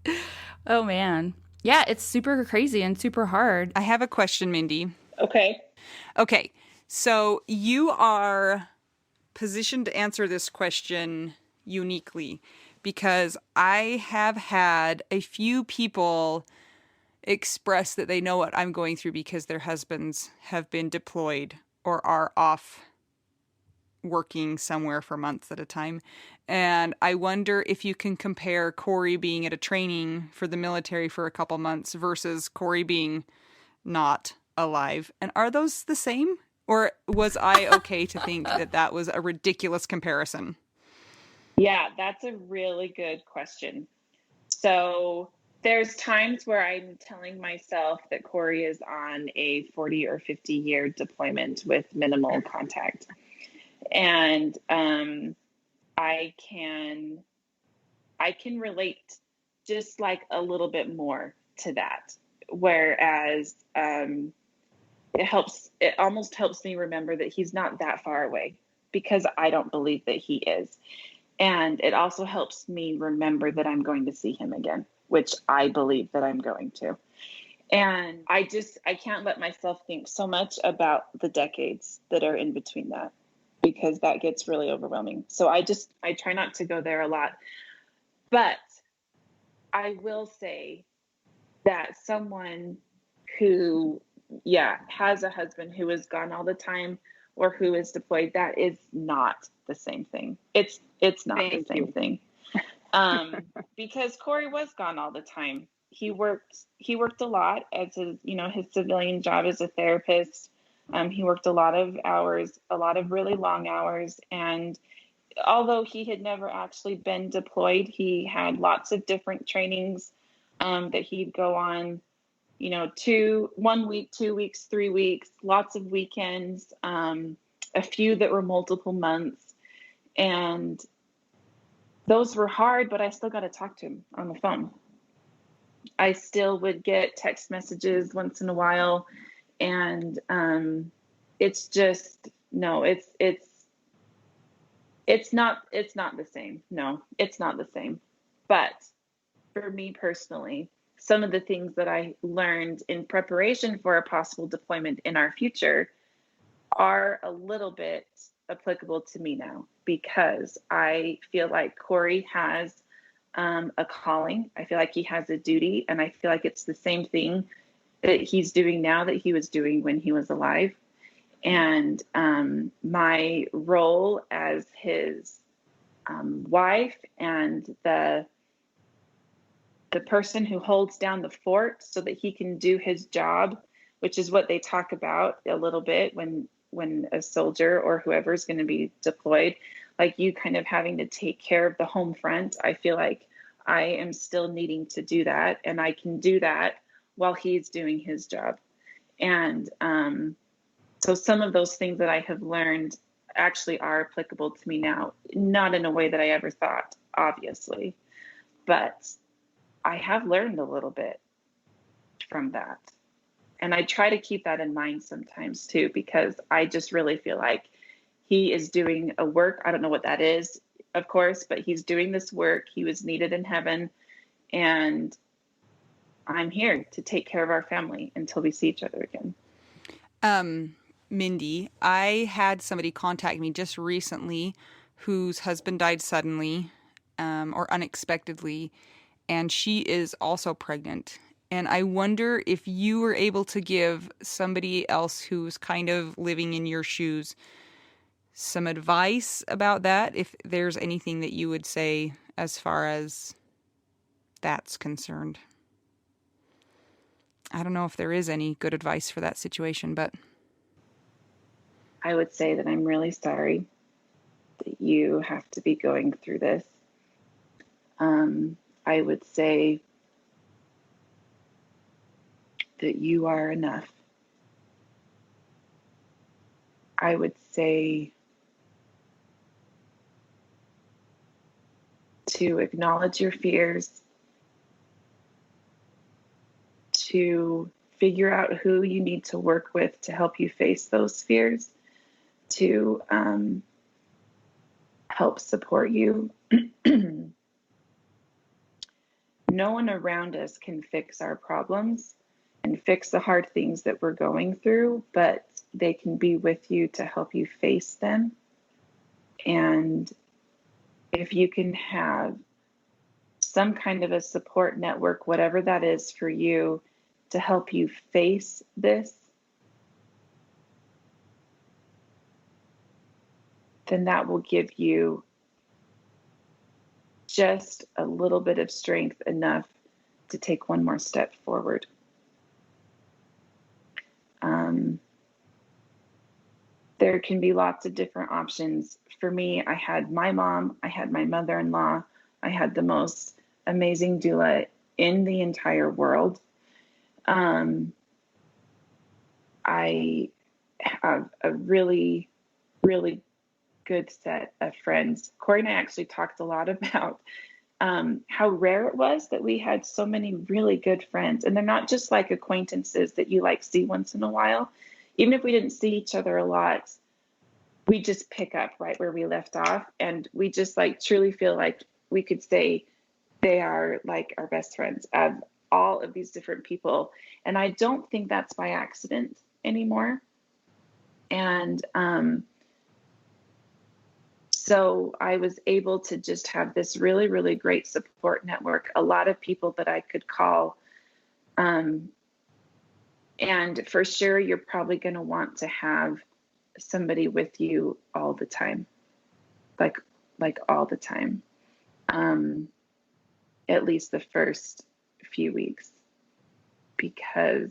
Oh man. Yeah, it's super crazy and super hard. I have a question, Mindy. Okay. Okay, so you are positioned to answer this question uniquely because I have had a few people express that they know what I'm going through because their husbands have been deployed or are off working somewhere for months at a time. And I wonder if you can compare Corey being at a training for the military for a couple months versus Corey being not alive. And are those the same? Or was I okay to think that that was a ridiculous comparison? Yeah, that's a really good question. So there's times where I'm telling myself that Corey is on a 40 or 50-year deployment with minimal contact. And I can relate just like a little bit more to that. Whereas it almost helps me remember that he's not that far away because I don't believe that he is. And it also helps me remember that I'm going to see him again, which I believe that I'm going to. And I can't let myself think so much about the decades that are in between that because that gets really overwhelming. So I try not to go there a lot. But I will say that someone who, has a husband who is gone all the time or who is deployed, that is not the same thing. It's not the same thing. Because Corey was gone all the time. He worked a lot as his civilian job as a therapist. He worked a lot of hours, a lot of really long hours. And although he had never actually been deployed, he had lots of different trainings that he'd go on, 1 week, 2 weeks, 3 weeks, lots of weekends, a few that were multiple months. And those were hard, but I still got to talk to him on the phone. I still would get text messages once in a while. And it's just, no, it's not the same. No, it's not the same. But for me personally, some of the things that I learned in preparation for a possible deployment in our future are a little bit applicable to me now because I feel like Corey has a calling. I feel like he has a duty, and I feel like it's the same thing that he's doing now that he was doing when he was alive. And my role as his wife and the person who holds down the fort so that he can do his job, which is what they talk about a little bit when a soldier or whoever is going to be deployed, like you kind of having to take care of the home front. I feel like I am still needing to do that, and I can do that while he's doing his job. And so some of those things that I have learned actually are applicable to me now, not in a way that I ever thought, obviously, but I have learned a little bit from that. And I try to keep that in mind sometimes too, because I just really feel like he is doing a work. I don't know what that is, of course, but he's doing this work. He was needed in heaven. And I'm here to take care of our family until we see each other again. Mindy, I had somebody contact me just recently whose husband died suddenly or unexpectedly, and she is also pregnant. And I wonder if you were able to give somebody else who's kind of living in your shoes some advice about that, if there's anything that you would say as far as that's concerned. I don't know if there is any good advice for that situation, but I would say that I'm really sorry that you have to be going through this. I would say that you are enough. I would say to acknowledge your fears, to figure out who you need to work with to help you face those fears, to help support you. No one around us can fix our problems and fix the hard things that we're going through, but they can be with you to help you face them. And if you can have some kind of a support network, whatever that is for you, to help you face this, then that will give you just a little bit of strength enough to take one more step forward. There can be lots of different options. For me, I had my mom, I had my mother-in-law, I had the most amazing doula in the entire world. I have a really, really good set of friends. Corey and I actually talked a lot about how rare it was that we had so many really good friends. And they're not just like acquaintances that you like see once in a while. Even if we didn't see each other a lot, we just pick up right where we left off. And we just like truly feel like we could say they are like our best friends of all of these different people. And I don't think that's by accident anymore. And so I was able to just have this really, really great support network, a lot of people that I could call. And for sure, you're probably going to want to have somebody with you all the time, like all the time, at least the first few weeks, because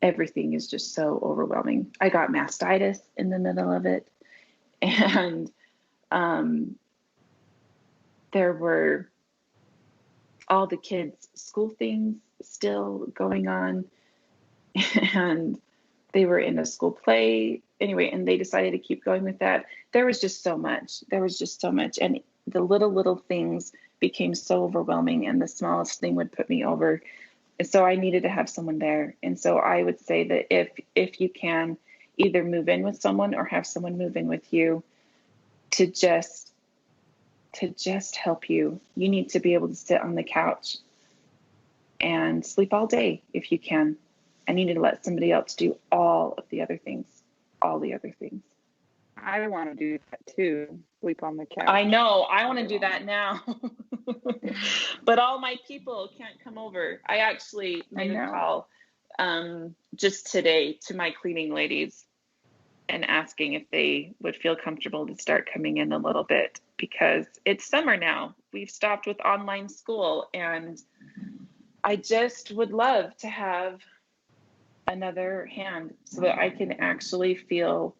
everything is just so overwhelming. I got mastitis in the middle of it, and there were all the kids' school things still going on, and they were in a school play anyway, and they decided to keep going with that. There was just so much. And the little things became so overwhelming, and the smallest thing would put me over. And so I needed to have someone there. And so I would say that if you can either move in with someone or have someone move in with you to just help you, you need to be able to sit on the couch and sleep all day if you can. And you need to let somebody else do all the other things. I want to do that too. Sleep on the couch. I know. I want to do that now. But all my people can't come over. I actually made a call just today to my cleaning ladies and asking if they would feel comfortable to start coming in a little bit, because it's summer now. We've stopped with online school, and I just would love to have another hand so that I can actually feel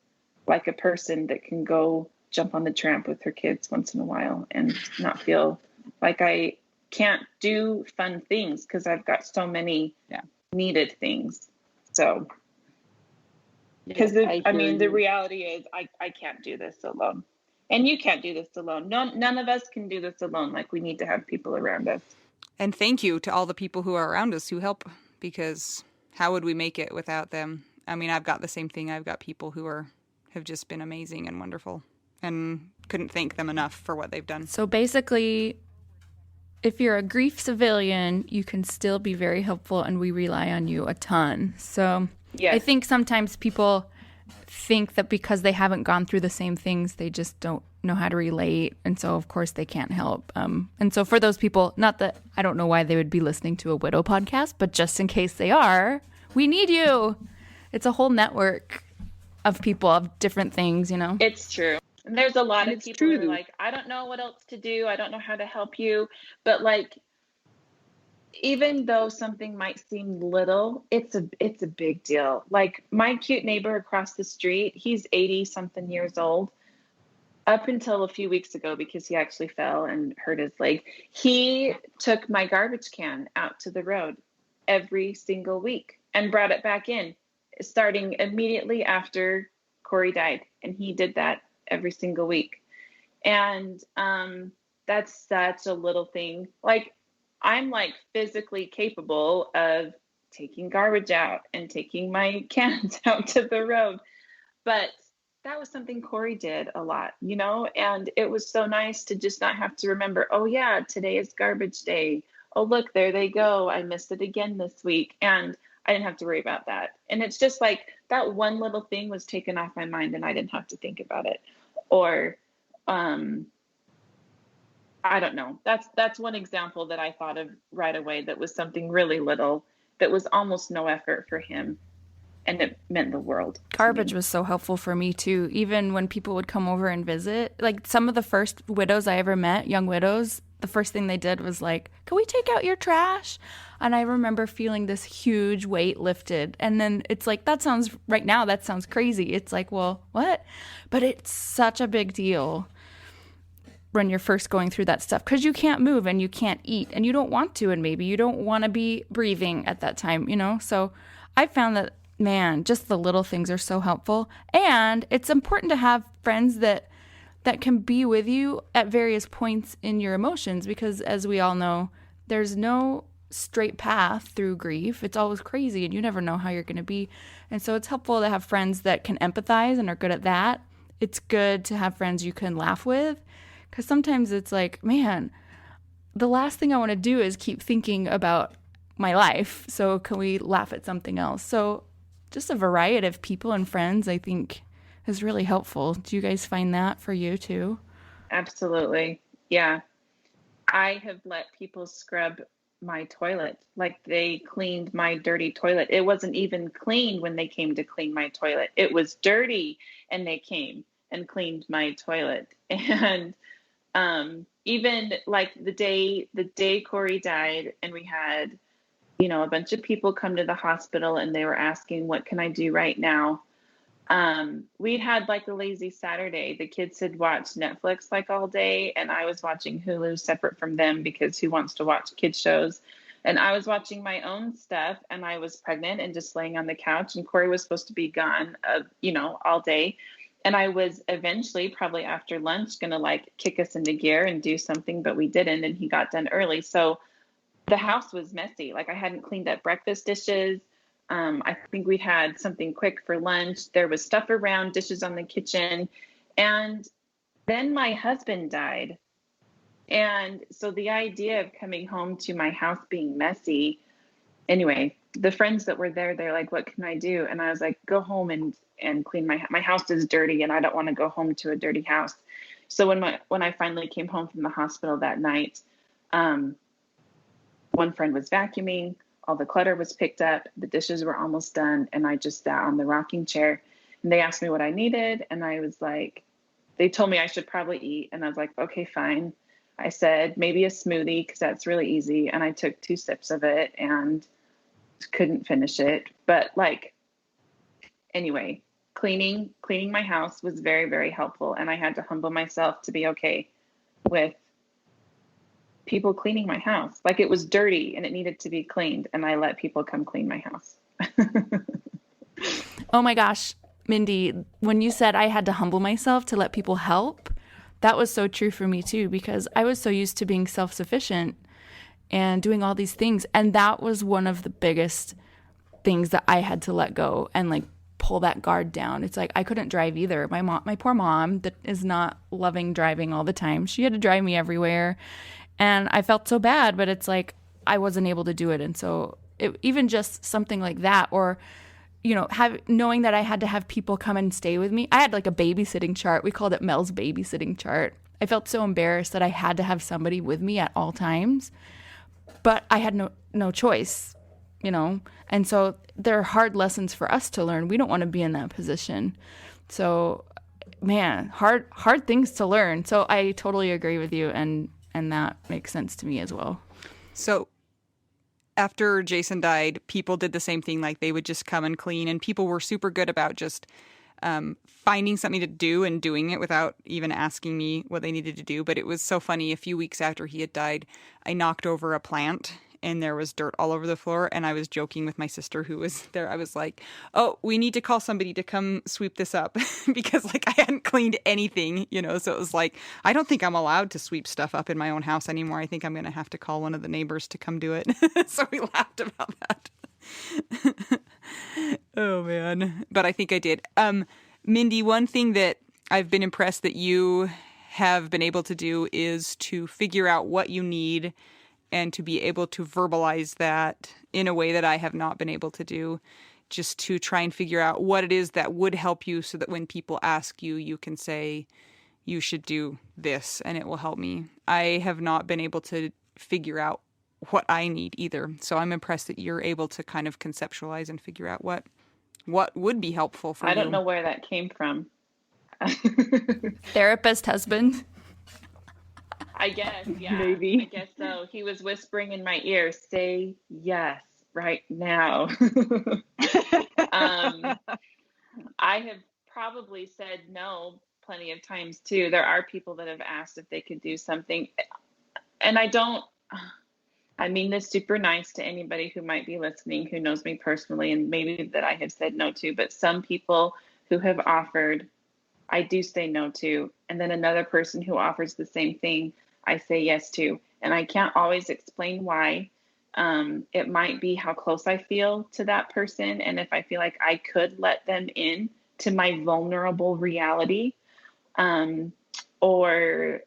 like a person that can go jump on the tramp with her kids once in a while and not feel like I can't do fun things because I've got so many needed things. So, because I mean, the reality is I can't do this alone, and you can't do this alone. None of us can do this alone. Like, we need to have people around us. And thank you to all the people who are around us who help, because how would we make it without them? I mean, I've got the same thing. I've got people who have just been amazing and wonderful, and couldn't thank them enough for what they've done. So basically, if you're a grief civilian, you can still be very helpful, and we rely on you a ton. So yes. I think sometimes people think that because they haven't gone through the same things, they just don't know how to relate. And so, of course, they can't help. And so for those people, not that I don't know why they would be listening to a widow podcast, but just in case they are, we need you. It's a whole network of people of different things, you know? It's true. And there's a lot of people who are like, I don't know what else to do. I don't know how to help you. But like, even though something might seem little, it's a big deal. Like, my cute neighbor across the street, he's 80 something years old. Up until a few weeks ago, because he actually fell and hurt his leg, he took my garbage can out to the road every single week and brought it back in. starting immediately after Corey died. And he did that every single week. And that's such a little thing. Like, I'm like physically capable of taking garbage out and taking my cans out to the road. But that was something Corey did a lot, you know, and it was so nice to just not have to remember, oh, yeah, today is garbage day. Oh, look, there they go. I missed it again this week. And I didn't have to worry about that. And it's just like that one little thing was taken off my mind and I didn't have to think about it. Or, I don't know. That's one example that I thought of right away that was something really little that was almost no effort for him. And it meant the world. Garbage was so helpful for me too. Even when people would come over and visit, like some of the first widows I ever met, young widows, the first thing they did was like, can we take out your trash? And I remember feeling this huge weight lifted. And then it's like, that sounds crazy. It's like, well, what? But it's such a big deal when you're first going through that stuff, because you can't move and you can't eat and you don't want to, and maybe you don't want to be breathing at that time, you know? So I found that, man, just the little things are so helpful. And it's important to have friends that can be with you at various points in your emotions, because as we all know, there's no straight path through grief. It's always crazy and you never know how you're going to be. And so it's helpful to have friends that can empathize and are good at that. It's good to have friends you can laugh with, because sometimes it's like, man, the last thing I want to do is keep thinking about my life. So can we laugh at something else? So just a variety of people and friends, I think, is really helpful. Do you guys find that for you too? Absolutely. Yeah. I have let people scrub my toilet. Like, they cleaned my dirty toilet. It wasn't even clean when they came to clean my toilet. It was dirty and they came and cleaned my toilet. And even like the day Corey died, and we had, you know, a bunch of people come to the hospital and they were asking, what can I do right now? We'd had like a lazy Saturday. The kids had watched Netflix like all day, and I was watching Hulu separate from them, because who wants to watch kids shows? And I was watching my own stuff, and I was pregnant and just laying on the couch, and Corey was supposed to be gone, you know, all day. And I was eventually, probably after lunch, going to like kick us into gear and do something, but we didn't. And he got done early. So the house was messy. Like, I hadn't cleaned up breakfast dishes. I think we'd had something quick for lunch. There was stuff around, dishes on the kitchen. And then my husband died. And so the idea of coming home to my house being messy, anyway, the friends that were there, they're like, what can I do? And I was like, go home and clean my house is dirty, and I don't want to go home to a dirty house. So when I finally came home from the hospital that night, one friend was vacuuming, all the clutter was picked up, the dishes were almost done, and I just sat on the rocking chair, and they asked me what I needed, and I was like, they told me I should probably eat, and I was like, okay, fine. I said maybe a smoothie, because that's really easy, and I took 2 sips of it and couldn't finish it. But like, anyway, cleaning my house was very, very helpful, and I had to humble myself to be okay with people cleaning my house. Like, it was dirty and it needed to be cleaned, and I let people come clean my house. Oh my gosh, Mindy, when you said I had to humble myself to let people help, that was so true for me too, because I was so used to being self-sufficient and doing all these things. And that was one of the biggest things that I had to let go and like pull that guard down. It's like I couldn't drive either. My poor mom, that is not loving driving all the time, she had to drive me everywhere. And I felt so bad, but it's like I wasn't able to do it. And so even just something like that, or, you know, knowing that I had to have people come and stay with me. I had like a babysitting chart. We called it Mel's babysitting chart. I felt so embarrassed that I had to have somebody with me at all times, but I had no choice, you know. And so there are hard lessons for us to learn. We don't want to be in that position. So, man, hard things to learn. So I totally agree with you, and that makes sense to me as well. So after Jason died, people did the same thing. Like, they would just come and clean, and people were super good about just finding something to do and doing it without even asking me what they needed to do. But it was so funny. A few weeks after he had died, I knocked over a plant, and there was dirt all over the floor. And I was joking with my sister who was there. I was like, oh, we need to call somebody to come sweep this up because like I hadn't cleaned anything, so it was like, I don't think I'm allowed to sweep stuff up in my own house anymore. I think I'm going to have to call one of the neighbors to come do it. So we laughed about that. Oh man. But I think I did. Mindi, one thing that I've been impressed that you have been able to do is to figure out what you need and to be able to verbalize that in a way that I have not been able to do, just to try and figure out what it is that would help you so that when people ask you, you can say, you should do this and it will help me. I have not been able to figure out what I need either. So I'm impressed that you're able to kind of conceptualize and figure out what would be helpful for you. I don't know where that came from. Therapist husband. I guess, yeah. Maybe. I guess so. He was whispering in my ear, say yes right now. I have probably said no plenty of times too. There are people that have asked if they could do something. And I mean this super nice to anybody who might be listening, who knows me personally, and maybe that I have said no to, but some people who have offered, I do say no to. And then another person who offers the same thing, I say yes to. And I can't always explain why. It might be how close I feel to that person. And if I feel like I could let them in to my vulnerable reality, or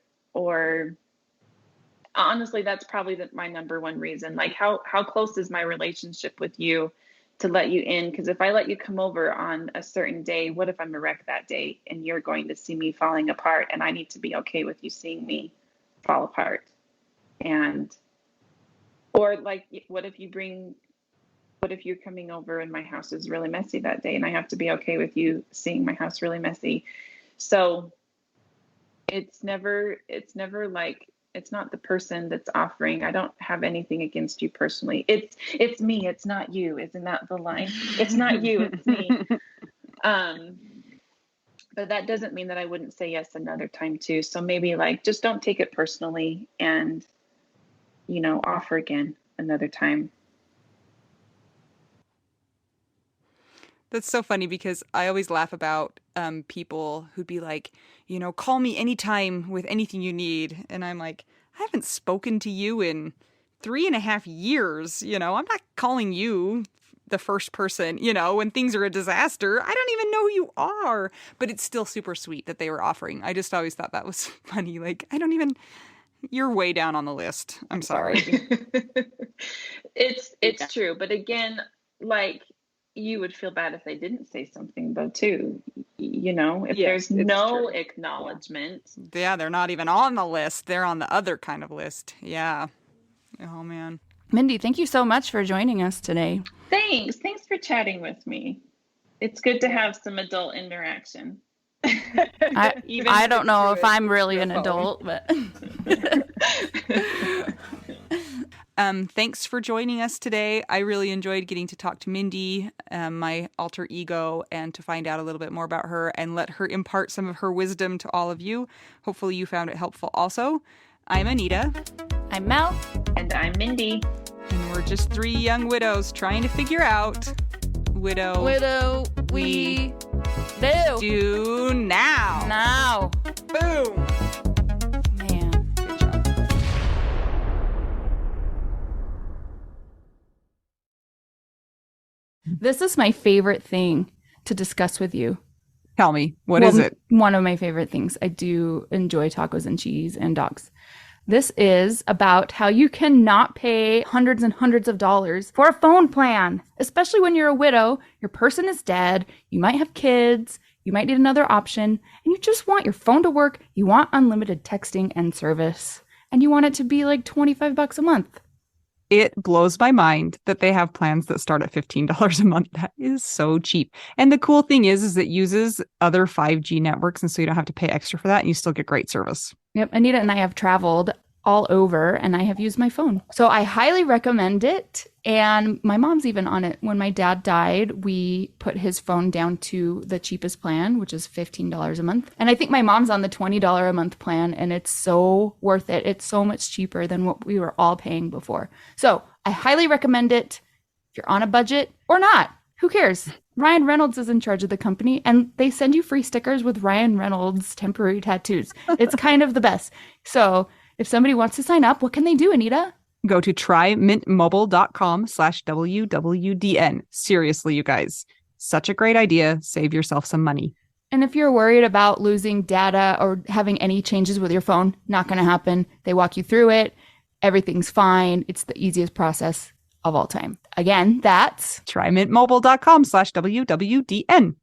honestly, that's probably my number one reason. Like how close is my relationship with you to let you in? Because if I let you come over on a certain day, what if I'm a wreck that day and you're going to see me falling apart, and I need to be okay with you seeing me fall apart? Or like, what if you're coming over and my house is really messy that day, and I have to be okay with you seeing my house really messy? So it's never like, it's not the person that's offering. I don't have anything against you personally. It's me. It's not you. Isn't that the line? It's not you. It's me. But that doesn't mean that I wouldn't say yes another time too. So maybe like, just don't take it personally and, offer again another time. That's so funny because I always laugh about people who'd be like, call me anytime with anything you need. And I'm like, I haven't spoken to you in 3.5 years. I'm not calling you the first person, when things are a disaster. I don't even know who you are. But it's still super sweet that they were offering. I just always thought that was funny. Like, you're way down on the list. I'm sorry. It's true. But again, like, you would feel bad if they didn't say something though too, if there's no acknowledgement. Yeah, they're not even on the list. They're on the other kind of list. Yeah. Oh man. Mindi, thank you so much for joining us today. Thanks for chatting with me. It's good to have some adult interaction. I don't know if I'm really an adult, but thanks for joining us today. I really enjoyed getting to talk to Mindi, my alter ego, and to find out a little bit more about her and let her impart some of her wisdom to all of you. Hopefully you found it helpful also. I'm Anita. I'm Mel. And I'm Mindi. And we're just 3 young widows trying to figure out Widow we do now. Now. Boom. Man. Good job. This is my favorite thing to discuss with you. Tell me, what is it? One of my favorite things. I do enjoy tacos and cheese and dogs. This is about how you cannot pay hundreds and hundreds of dollars for a phone plan, especially when you're a widow, your person is dead, you might have kids, you might need another option, and you just want your phone to work, you want unlimited texting and service, and you want it to be like $25 a month. It blows my mind that they have plans that start at $15 a month. That is so cheap. And the cool thing is it uses other 5G networks, and so you don't have to pay extra for that, and you still get great service. Yep, Anita and I have traveled all over, and I have used my phone. So I highly recommend it. And my mom's even on it. When my dad died, we put his phone down to the cheapest plan, which is $15 a month. And I think my mom's on the $20 a month plan, and it's so worth it. It's so much cheaper than what we were all paying before. So I highly recommend it if you're on a budget or not. Who cares? Ryan Reynolds is in charge of the company, and they send you free stickers with Ryan Reynolds temporary tattoos. It's kind of the best. So if somebody wants to sign up, what can they do, Anita? Go to trymintmobile.com/WWDN. Seriously, you guys, such a great idea. Save yourself some money. And if you're worried about losing data or having any changes with your phone, not going to happen. They walk you through it. Everything's fine. It's the easiest process of all time. Again, that's trymintmobile.com/WWDN.